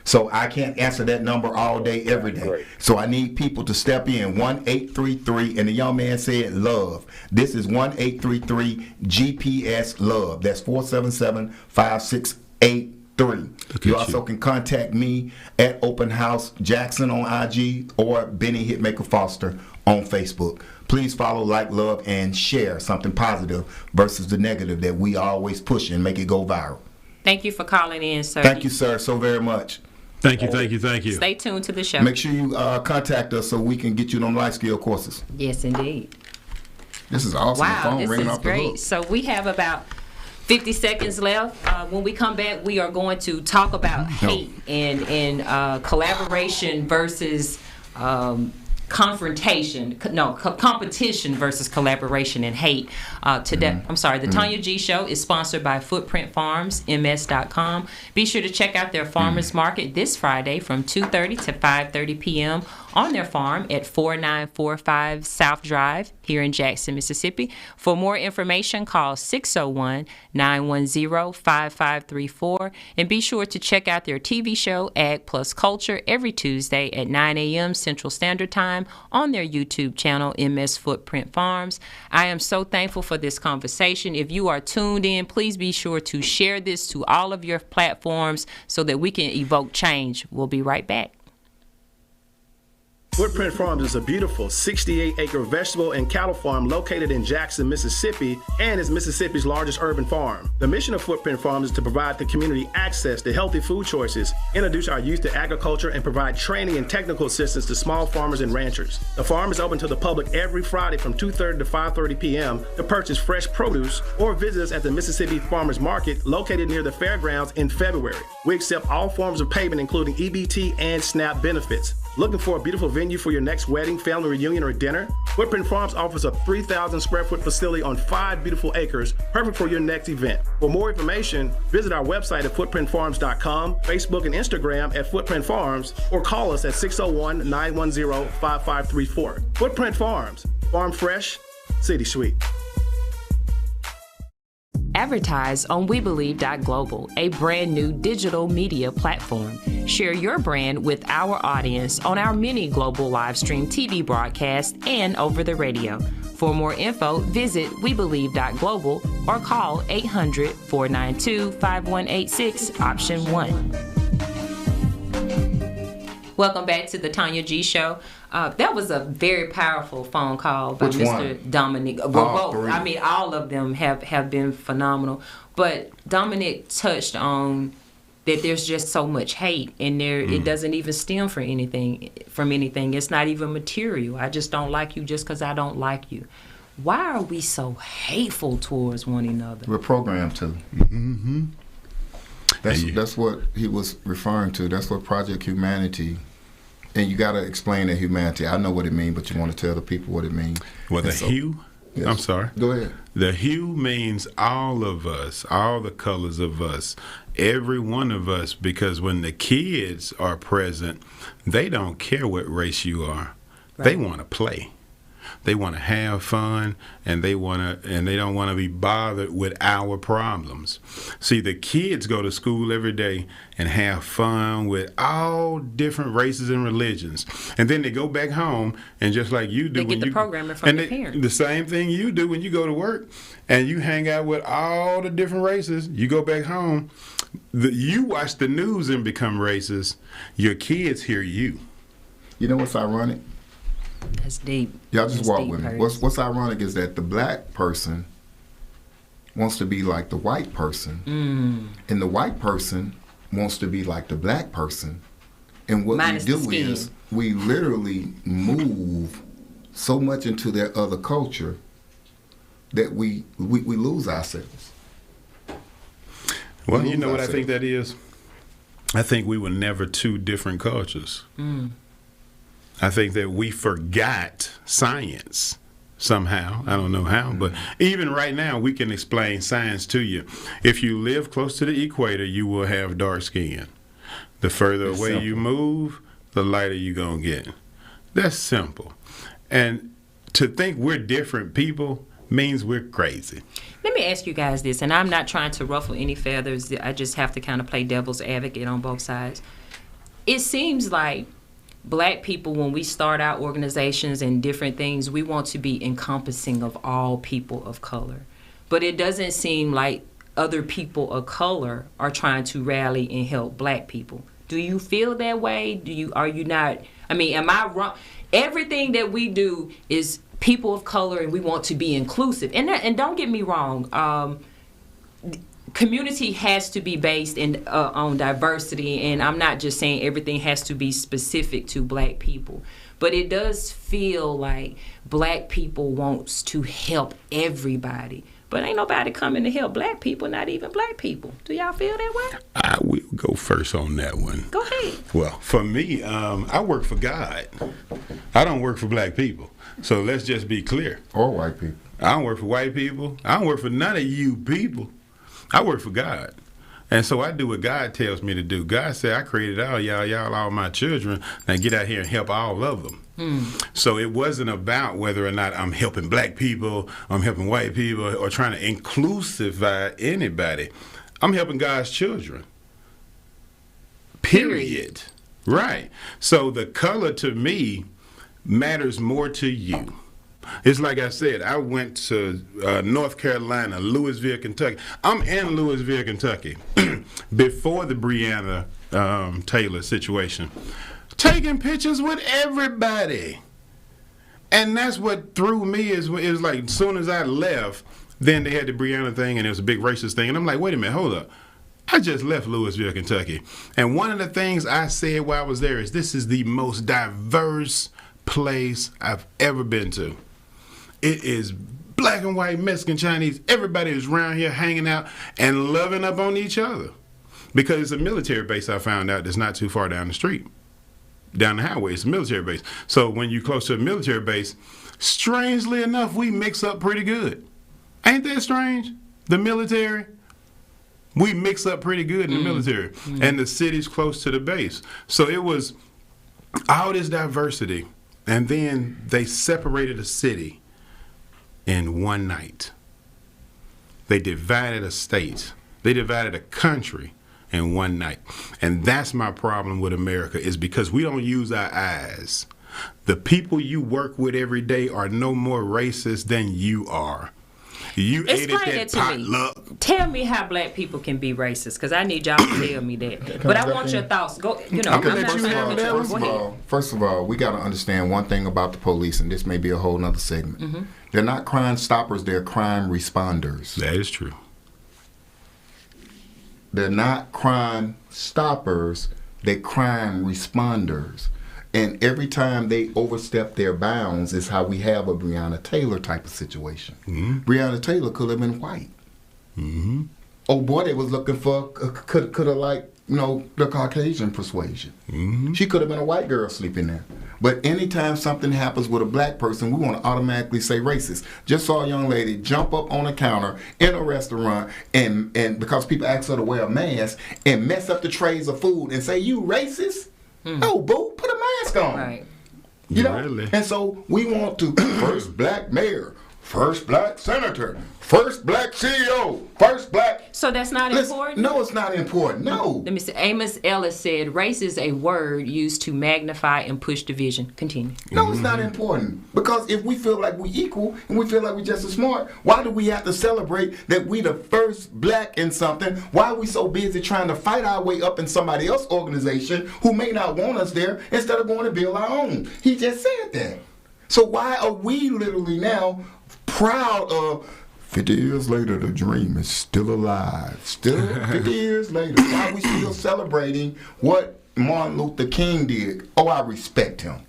So I can't answer that number all day, every day. Great. So I need people to step in. 1-833, and the young man said love. This is 1-833-GPS-LOVE. That's 477-5683. You also can contact me at Open House Jackson on IG or Bennie Hitmaker Foster on Facebook. Please follow, like, love, and share something positive versus the negative that we always push and make it go viral. Thank you for calling in, sir. Thank you, sir, so very much. Thank you, thank you, thank you. Stay tuned to the show. Make sure you contact us so we can get you on life skill courses. Yes, indeed. This is awesome. The Wow, phone this ringing is off the great. hook. So we have about 50 seconds left. When we come back, we are going to talk about hate and collaboration versus competition versus collaboration and hate. Today, I'm sorry, the Tonya G Show is sponsored by Footprint Farms, ms.com. Be sure to check out their farmers market this Friday from 2:30 to 5:30 p.m. on their farm at 4945 South Drive here in Jackson, Mississippi. For more information, call 601-910-5534, and be sure to check out their TV show Ag Plus Culture every Tuesday at 9 a.m. Central Standard Time on their YouTube channel, MS Footprint Farms. I am so thankful for this conversation. If you are tuned in, please be sure to share this to all of your platforms so that we can evoke change. We'll be right back. Footprint Farms is a beautiful 68-acre vegetable and cattle farm located in Jackson, Mississippi, and is Mississippi's largest urban farm. The mission of Footprint Farms is to provide the community access to healthy food choices, introduce our youth to agriculture, and provide training and technical assistance to small farmers and ranchers. The farm is open to the public every Friday from 2:30 to 5:30 p.m. to purchase fresh produce or visit us at the Mississippi Farmers Market located near the fairgrounds in February. We accept all forms of payment, including EBT and SNAP benefits. Looking for a beautiful venue for your next wedding, family reunion, or dinner? Footprint Farms offers a 3,000 square foot facility on 5 beautiful acres, perfect for your next event. For more information, visit our website at footprintfarms.com, Facebook and Instagram at Footprint Farms, or call us at 601-910-5534. Footprint Farms, farm fresh, city sweet. Advertise on WeBelieve.global, a brand new digital media platform. Share your brand with our audience on our many global live stream TV broadcasts and over the radio. For more info, visit WeBelieve.global or call 800-492-5186, option 1. Welcome back to the Tonya G Show. That was a very powerful phone call by Mr. Dominic. Well, I mean, all of them have been phenomenal. But Dominic touched on that there's just so much hate, and it doesn't even stem from anything. It's not even material. I just don't like you just because I don't like you. Why are we so hateful towards one another? We're programmed to. Mm-hmm. That's what he was referring to. That's what Project Humanity. And you got to explain that humanity. I know what it means, but you want to tell the people what it means. Well, the hue? Yes. I'm sorry. Go ahead. The hue means all of us, all the colors of us, every one of us, because when the kids are present, they don't care what race you are. Right. They want to play. They want to have fun, and they don't want to be bothered with our problems. See, the kids go to school every day and have fun with all different races and religions, and then they go back home and just like you do, they get the programming from their parents. The same thing you do when you go to work and you hang out with all the different races. You go back home, you watch the news and become racist. Your kids hear you. You know what's ironic? That's deep. Y'all just walk with me. What's ironic is that the black person wants to be like the white person, and the white person wants to be like the black person. And what we do is we literally move so much into their other culture that we lose ourselves. Well, you know what I think that is? I think we were never two different cultures. I think that we forgot science somehow. I don't know how, but even right now we can explain science to you. If you live close to the equator, you will have dark skin. The further away you move, the lighter you're going to get. That's simple. And to think we're different people means we're crazy. Let me ask you guys this, and I'm not trying to ruffle any feathers. I just have to kind of play devil's advocate on both sides. it seems like Black people, when we start our organizations and different things, we want to be encompassing of all people of color. But it doesn't seem like other people of color are trying to rally and help Black people. Do you feel that way? Are you not? I mean, am I wrong? Everything that we do is people of color, and we want to be inclusive. And don't get me wrong. Community has to be based on diversity, and I'm not just saying everything has to be specific to Black people, but it does feel like Black people wants to help everybody, but ain't nobody coming to help Black people, not even Black people. Do y'all feel that way? I will go first on that one. Go ahead. Well, for me, I work for God. I don't work for Black people. So let's just be clear. Or white people. I don't work for white people. I don't work for none of you people. I work for God. And so I do what God tells me to do. God said, I created all y'all all my children. Now get out here and help all of them. So it wasn't about whether or not I'm helping Black people, I'm helping white people, or trying to inclusify anybody. I'm helping God's children. Period. Right. So the color to me matters more to you. It's like I said, I went to North Carolina, Louisville, Kentucky. I'm in Louisville, Kentucky, before the Breonna Taylor situation, taking pictures with everybody. And that's what threw me is like, as soon as I left, then they had the Breonna thing, and it was a big racist thing. And I'm like, wait a minute, hold up. I just left Louisville, Kentucky. And one of the things I said while I was there is this is the most diverse place I've ever been to. It is Black and white, Mexican, Chinese. Everybody is around here hanging out and loving up on each other. Because it's a military base, I found out, that's not too far down the street. Down the highway, it's a military base. So when you're close to a military base, strangely enough, we mix up pretty good. Ain't that strange? The military, we mix up pretty good in the military. And the city's close to the base. So it was all this diversity. And then they separated a city in one night. They divided a state. They divided a country in one night. And that's my problem with America, is because we don't use our eyes. The people you work with every day are no more racist than you are. You Explain ate that that to potluck. me. Tell me how Black people can be racist, because I need y'all to tell me that. But I want your thoughts. Go. I'm not saying that. Go ahead. First of all, we got to understand one thing about the police, and this may be a whole nother segment. They're not crime stoppers, they're crime responders. That is true. They're not crime stoppers, they're crime responders. And every time they overstep their bounds is how we have a Breonna Taylor type of situation. Breonna Taylor could have been white. Oh boy, they was looking for, could have like, the Caucasian persuasion. She could have been a white girl sleeping there. But anytime something happens with a Black person, we want to automatically say racist. Just saw a young lady jump up on a counter in a restaurant and because people ask her to wear a mask and mess up the trays of food and say, you racist? No, boo, put a mask on. Right. You know? Really? And so we want to, first Black mayor, first Black senator, first Black CEO, first Black... So that's not important? No, it's not important. No. Let me say, Amos Ellis said, race is a word used to magnify and push division. Continue. No, it's not important. Because if we feel like we equal and we feel like we're just as smart, why do we have to celebrate that we the first Black in something? Why are we so busy trying to fight our way up in somebody else's organization who may not want us there instead of going to build our own? He just said that. So why are we literally now proud of 50 years later, the dream is still alive. Still 50 years later, why are we still celebrating what Martin Luther King did? Oh, I respect him.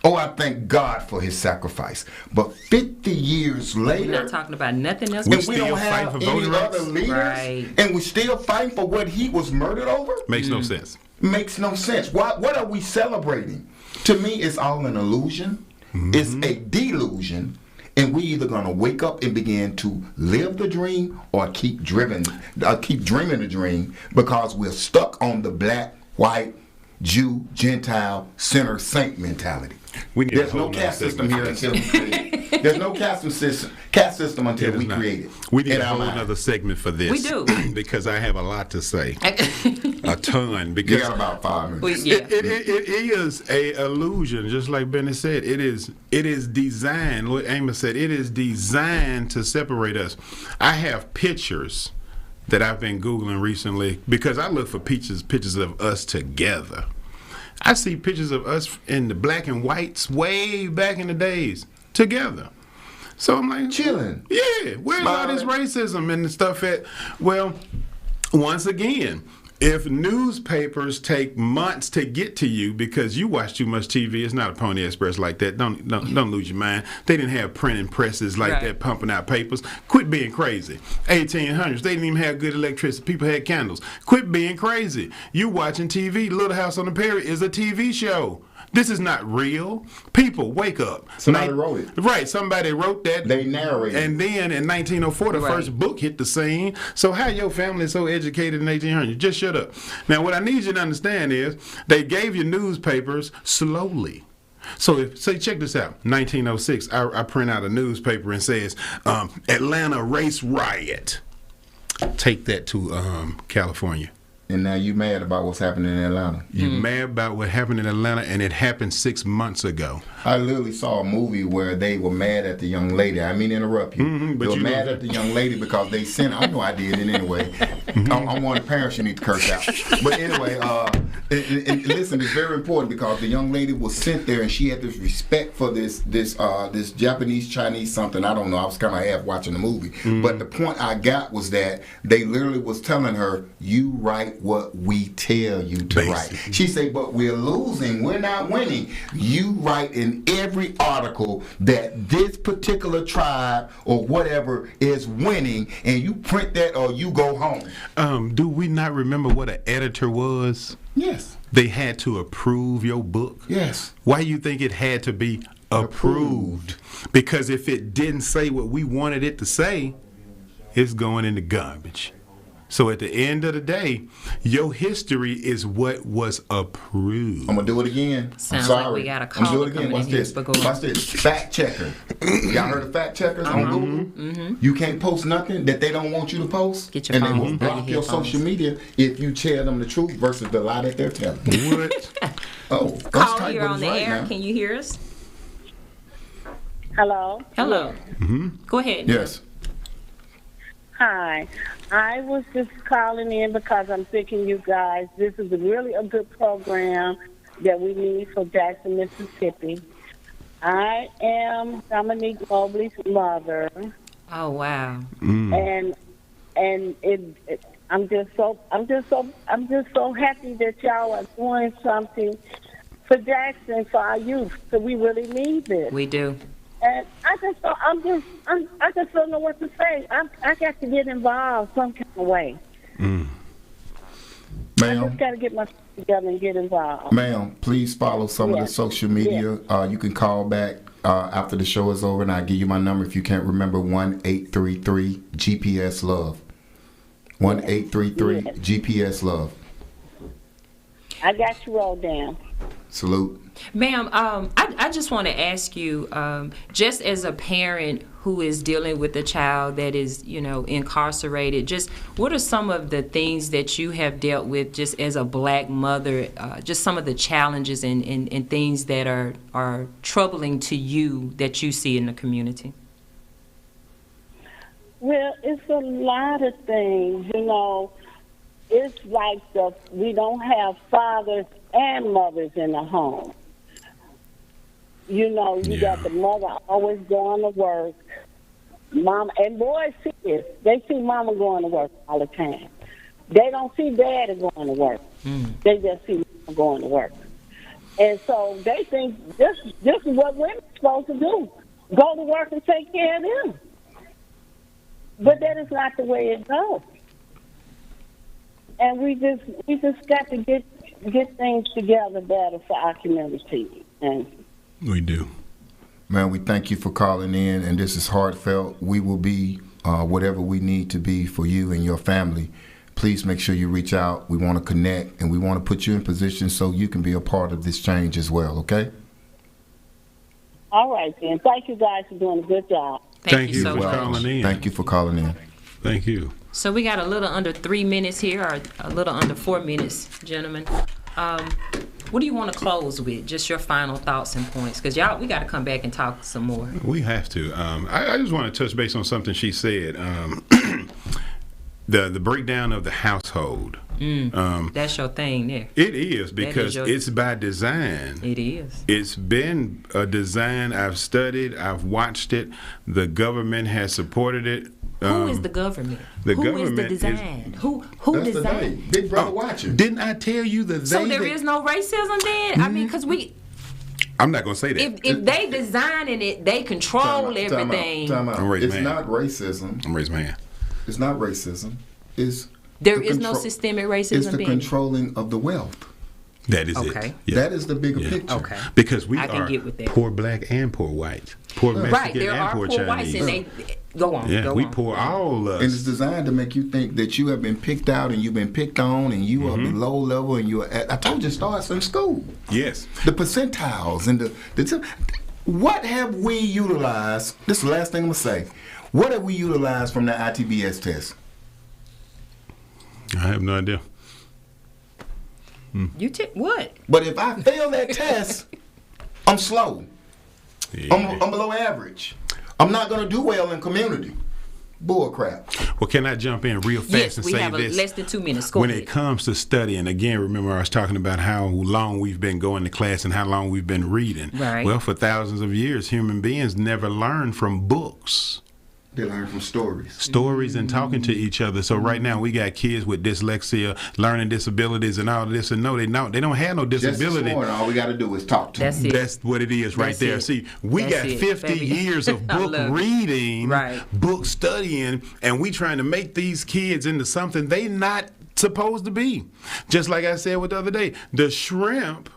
Oh, I thank God for his sacrifice. But 50 years later... We're not talking about nothing else. And we don't have any other leaders. Right. And we're still fighting for what he was murdered over? Makes no sense. Makes no sense. What are we celebrating? To me, it's all an illusion. It's a delusion. And we either gonna wake up and begin to live the dream or keep dreaming the dream, because we're stuck on the Black, white, Jew, Gentile, sinner, saint mentality. There's no caste system here until we create it. There's no caste system until we create it. We need a whole other segment for this. We do. Because I have a lot to say. a ton You because got about 5 minutes. Yeah. it is a illusion, just like Bennie said. It is designed. What Amos said, it is designed to separate us. I have pictures that I've been Googling recently because I look for pictures of us together. I see pictures of us in the black and whites way back in the days together. So I'm like, Chilling. Yeah, where's all this racism and the stuff at? Well, once again, if newspapers take months to get to you because you watch too much TV, it's not a Pony Express like that. Don't lose your mind. They didn't have printing presses like that pumping out papers. Quit being crazy. 1800s, they didn't even have good electricity. People had candles. Quit being crazy. You watching TV. Little House on the Prairie is a TV show. This is not real. People, wake up. Somebody wrote it. Right, somebody wrote that. They narrated. And then in 1904, the first book hit the scene. So how your family is so educated in 1800? Just shut up. Now, what I need you to understand is they gave you newspapers slowly. So check this out. 1906, I print out a newspaper and says, Atlanta race riot. Take that to California. And now you mad about what's happening in Atlanta. You mad about what happened in Atlanta, and it happened 6 months ago. I literally saw a movie where they were mad at the young lady. I mean to interrupt you. But they were mad at the young lady because they sent, I know I did it anyway. I'm one of the parents you need to curse out. But anyway, and listen, it's very important because the young lady was sent there and she had this respect for this Japanese, Chinese something. I don't know. I was kind of half watching the movie. But the point I got was that they literally was telling her, you write what we tell you to write. She said, but we're losing. We're not winning. You write in every article that this particular tribe or whatever is winning, and you print that or you go home. Do we not remember what an editor was? Yes. They had to approve your book? Yes. Why you think it had to be approved? Because if it didn't say what we wanted it to say, it's going in the garbage. So at the end of the day, your history is what was approved. I'm going to do it again. Sounds I'm sorry. like we got a I'm going to do it again. caller Watch coming in this. here, but go on. Watch this. Fact checker. Y'all heard of fact checkers on Google? You can't post nothing that they don't want you to post. Get your and phone. they will block your social media if you tell them the truth versus the lie that they're telling. What? Oh, Caller, you're on the air. now. Can you hear us? Hello. Hello. Go ahead. Yes. Hi. I was just calling in because I'm thinking you guys, this is really a good program that we need for Jackson, Mississippi. I am Dominique Mobley's mother. Oh wow. And I'm just so happy that y'all are doing something for Jackson, for our youth. So we really need this. We do. And I just don't know what to say. I got to get involved some kind of way. I just got to get myself together and get involved. Ma'am, please follow some of the social media. You can call back after the show is over, and I'll give you my number if you can't remember. 1-833-GPS-LOVE. 1-833-GPS-LOVE. I got you all down. Salute. Ma'am, I just want to ask you, just as a parent who is dealing with a child that is, incarcerated, just what are some of the things that you have dealt with just as a black mother, just some of the challenges and things that are troubling to you that you see in the community? Well, it's a lot of things, It's like we don't have fathers and mothers in the home. You got the mother always going to work. Mom and boys see it. They see mama going to work all the time. They don't see daddy going to work. They just see mama going to work. And so they think this is what women are supposed to do. Go to work and take care of them. But that is not the way it goes. And we just got to get things together better for our community. And we do. Man, we thank you for calling in, and this is heartfelt. We will be whatever we need to be for you and your family. Please make sure you reach out. We want to connect, and we want to put you in position so you can be a part of this change as well, okay? All right, then. Thank you guys for doing a good job. Thank you for so much. calling in. Thank you for calling in. Thank you. So we got a little under 3 minutes here, or a little under 4 minutes, gentlemen. What do you want to close with? Just your final thoughts and points, because y'all, we got to come back and talk some more. We have to. I just want to touch base on something she said. The breakdown of the household. That's your thing there. It is, because it's by design. It is. It's been a design. I've studied. I've watched it. The government has supported it. Who is the government? Who is the design? Who That's designed? the Big Brother watching. Didn't I tell you that? So there is no racism then? I mean, because I'm not gonna say that. if they designing it, they control everything. Time out. I'm raising It's my hand. not racism. I'm raising my hand. It's not racism. There is no systemic racism. It's the controlling of the wealth. That is Okay. it. Yeah. That is the bigger picture. Okay. Because we I can are get with that. poor black and poor white, poor Mexican Right, there and are poor poor Chinese. whites, and they go on. Yeah, go we on. poor all us. And it's designed to make you think that you have been picked out and you've been picked on and you are below level and you're I told you, starts in school. Yes. The percentiles and what have we utilized? This is the last thing I'm going to say. What have we utilized from the ITBS test? I have no idea. You what? But if I fail that test, I'm slow. Yeah. I'm below average. I'm not going to do well in community. Bull crap. Well, can I jump in real fast Yes, and we say have this? less than 2 minutes. Go When ahead. it comes to studying, again, remember I was talking about how long we've been going to class and how long we've been reading. Right. Well, for thousands of years, human beings never learned from books. They learn from Stories and talking to each other. So right now we got kids with dyslexia, learning disabilities, and all this. And no, they don't have no disability. Just this morning, all we got to do is talk to That's them. it. That's what it is right That's there. it. See, we That's got it, 50 baby. years of I book love it. reading, Right. book studying, and we trying to make these kids into something they not supposed to be. Just like I said with the other day, the shrimp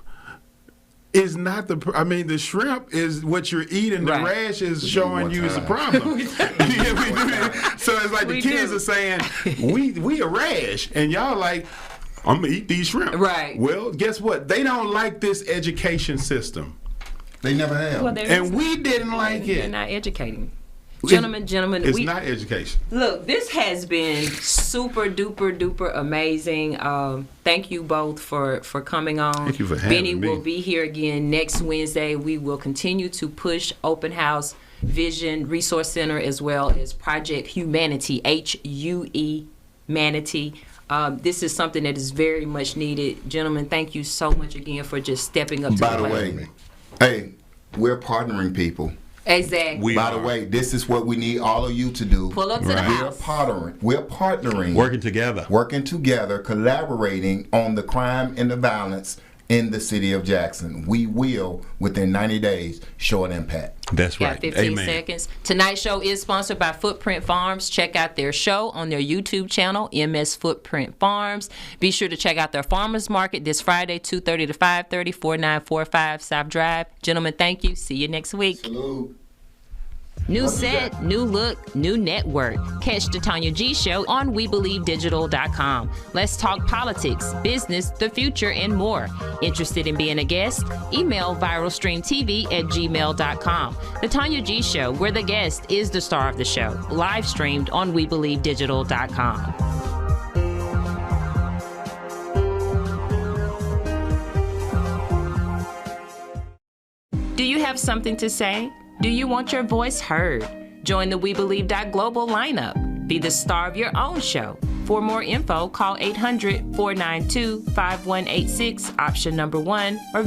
is not the shrimp is what you're eating. The Right. rash is showing you is a problem. So it's like the kids are saying, we a rash, and y'all like, I'm gonna eat these shrimp. Right. Well, guess what? They don't like this education system. They never have. Well, there is And we didn't like They're it. not educating. Gentlemen, It's not education. Look, this has been super duper amazing. Thank you both for coming on. Thank you for having Bennie me. will be here again next Wednesday. We will continue to push Open House Vision Resource Center as well as Project Humanity, HUEMANITY. This is something that is very much needed. Gentlemen, thank you so much again for just stepping up to By the the plate. way, hey, we're partnering people. Exactly. By the way, this is what we need all of you to do. Pull up to the Right. house. We're partnering. Working together. Working together, collaborating on the crime and the violence in the city of Jackson. We will, within 90 days, show an impact. That's Got right. 15 Amen. seconds. Tonight's show is sponsored by Footprint Farms. Check out their show on their YouTube channel, MS Footprint Farms. Be sure to check out their farmers market this Friday, 2:30 to 5:30, 4945 South Drive. Gentlemen, thank you. See you next week. Salute. New set, new look, new network. Catch the Tonya G Show on WeBelieveDigital.com. Let's talk politics, business, the future, and more. Interested in being a guest? Email viralstreamtv@gmail.com. The Tonya G Show, where the guest is the star of the show. Live streamed on WeBelieveDigital.com. Do you have something to say? Do you want your voice heard? Join the WeBelieve.global lineup. Be the star of your own show. For more info, call 800-492-5186, option number 1, or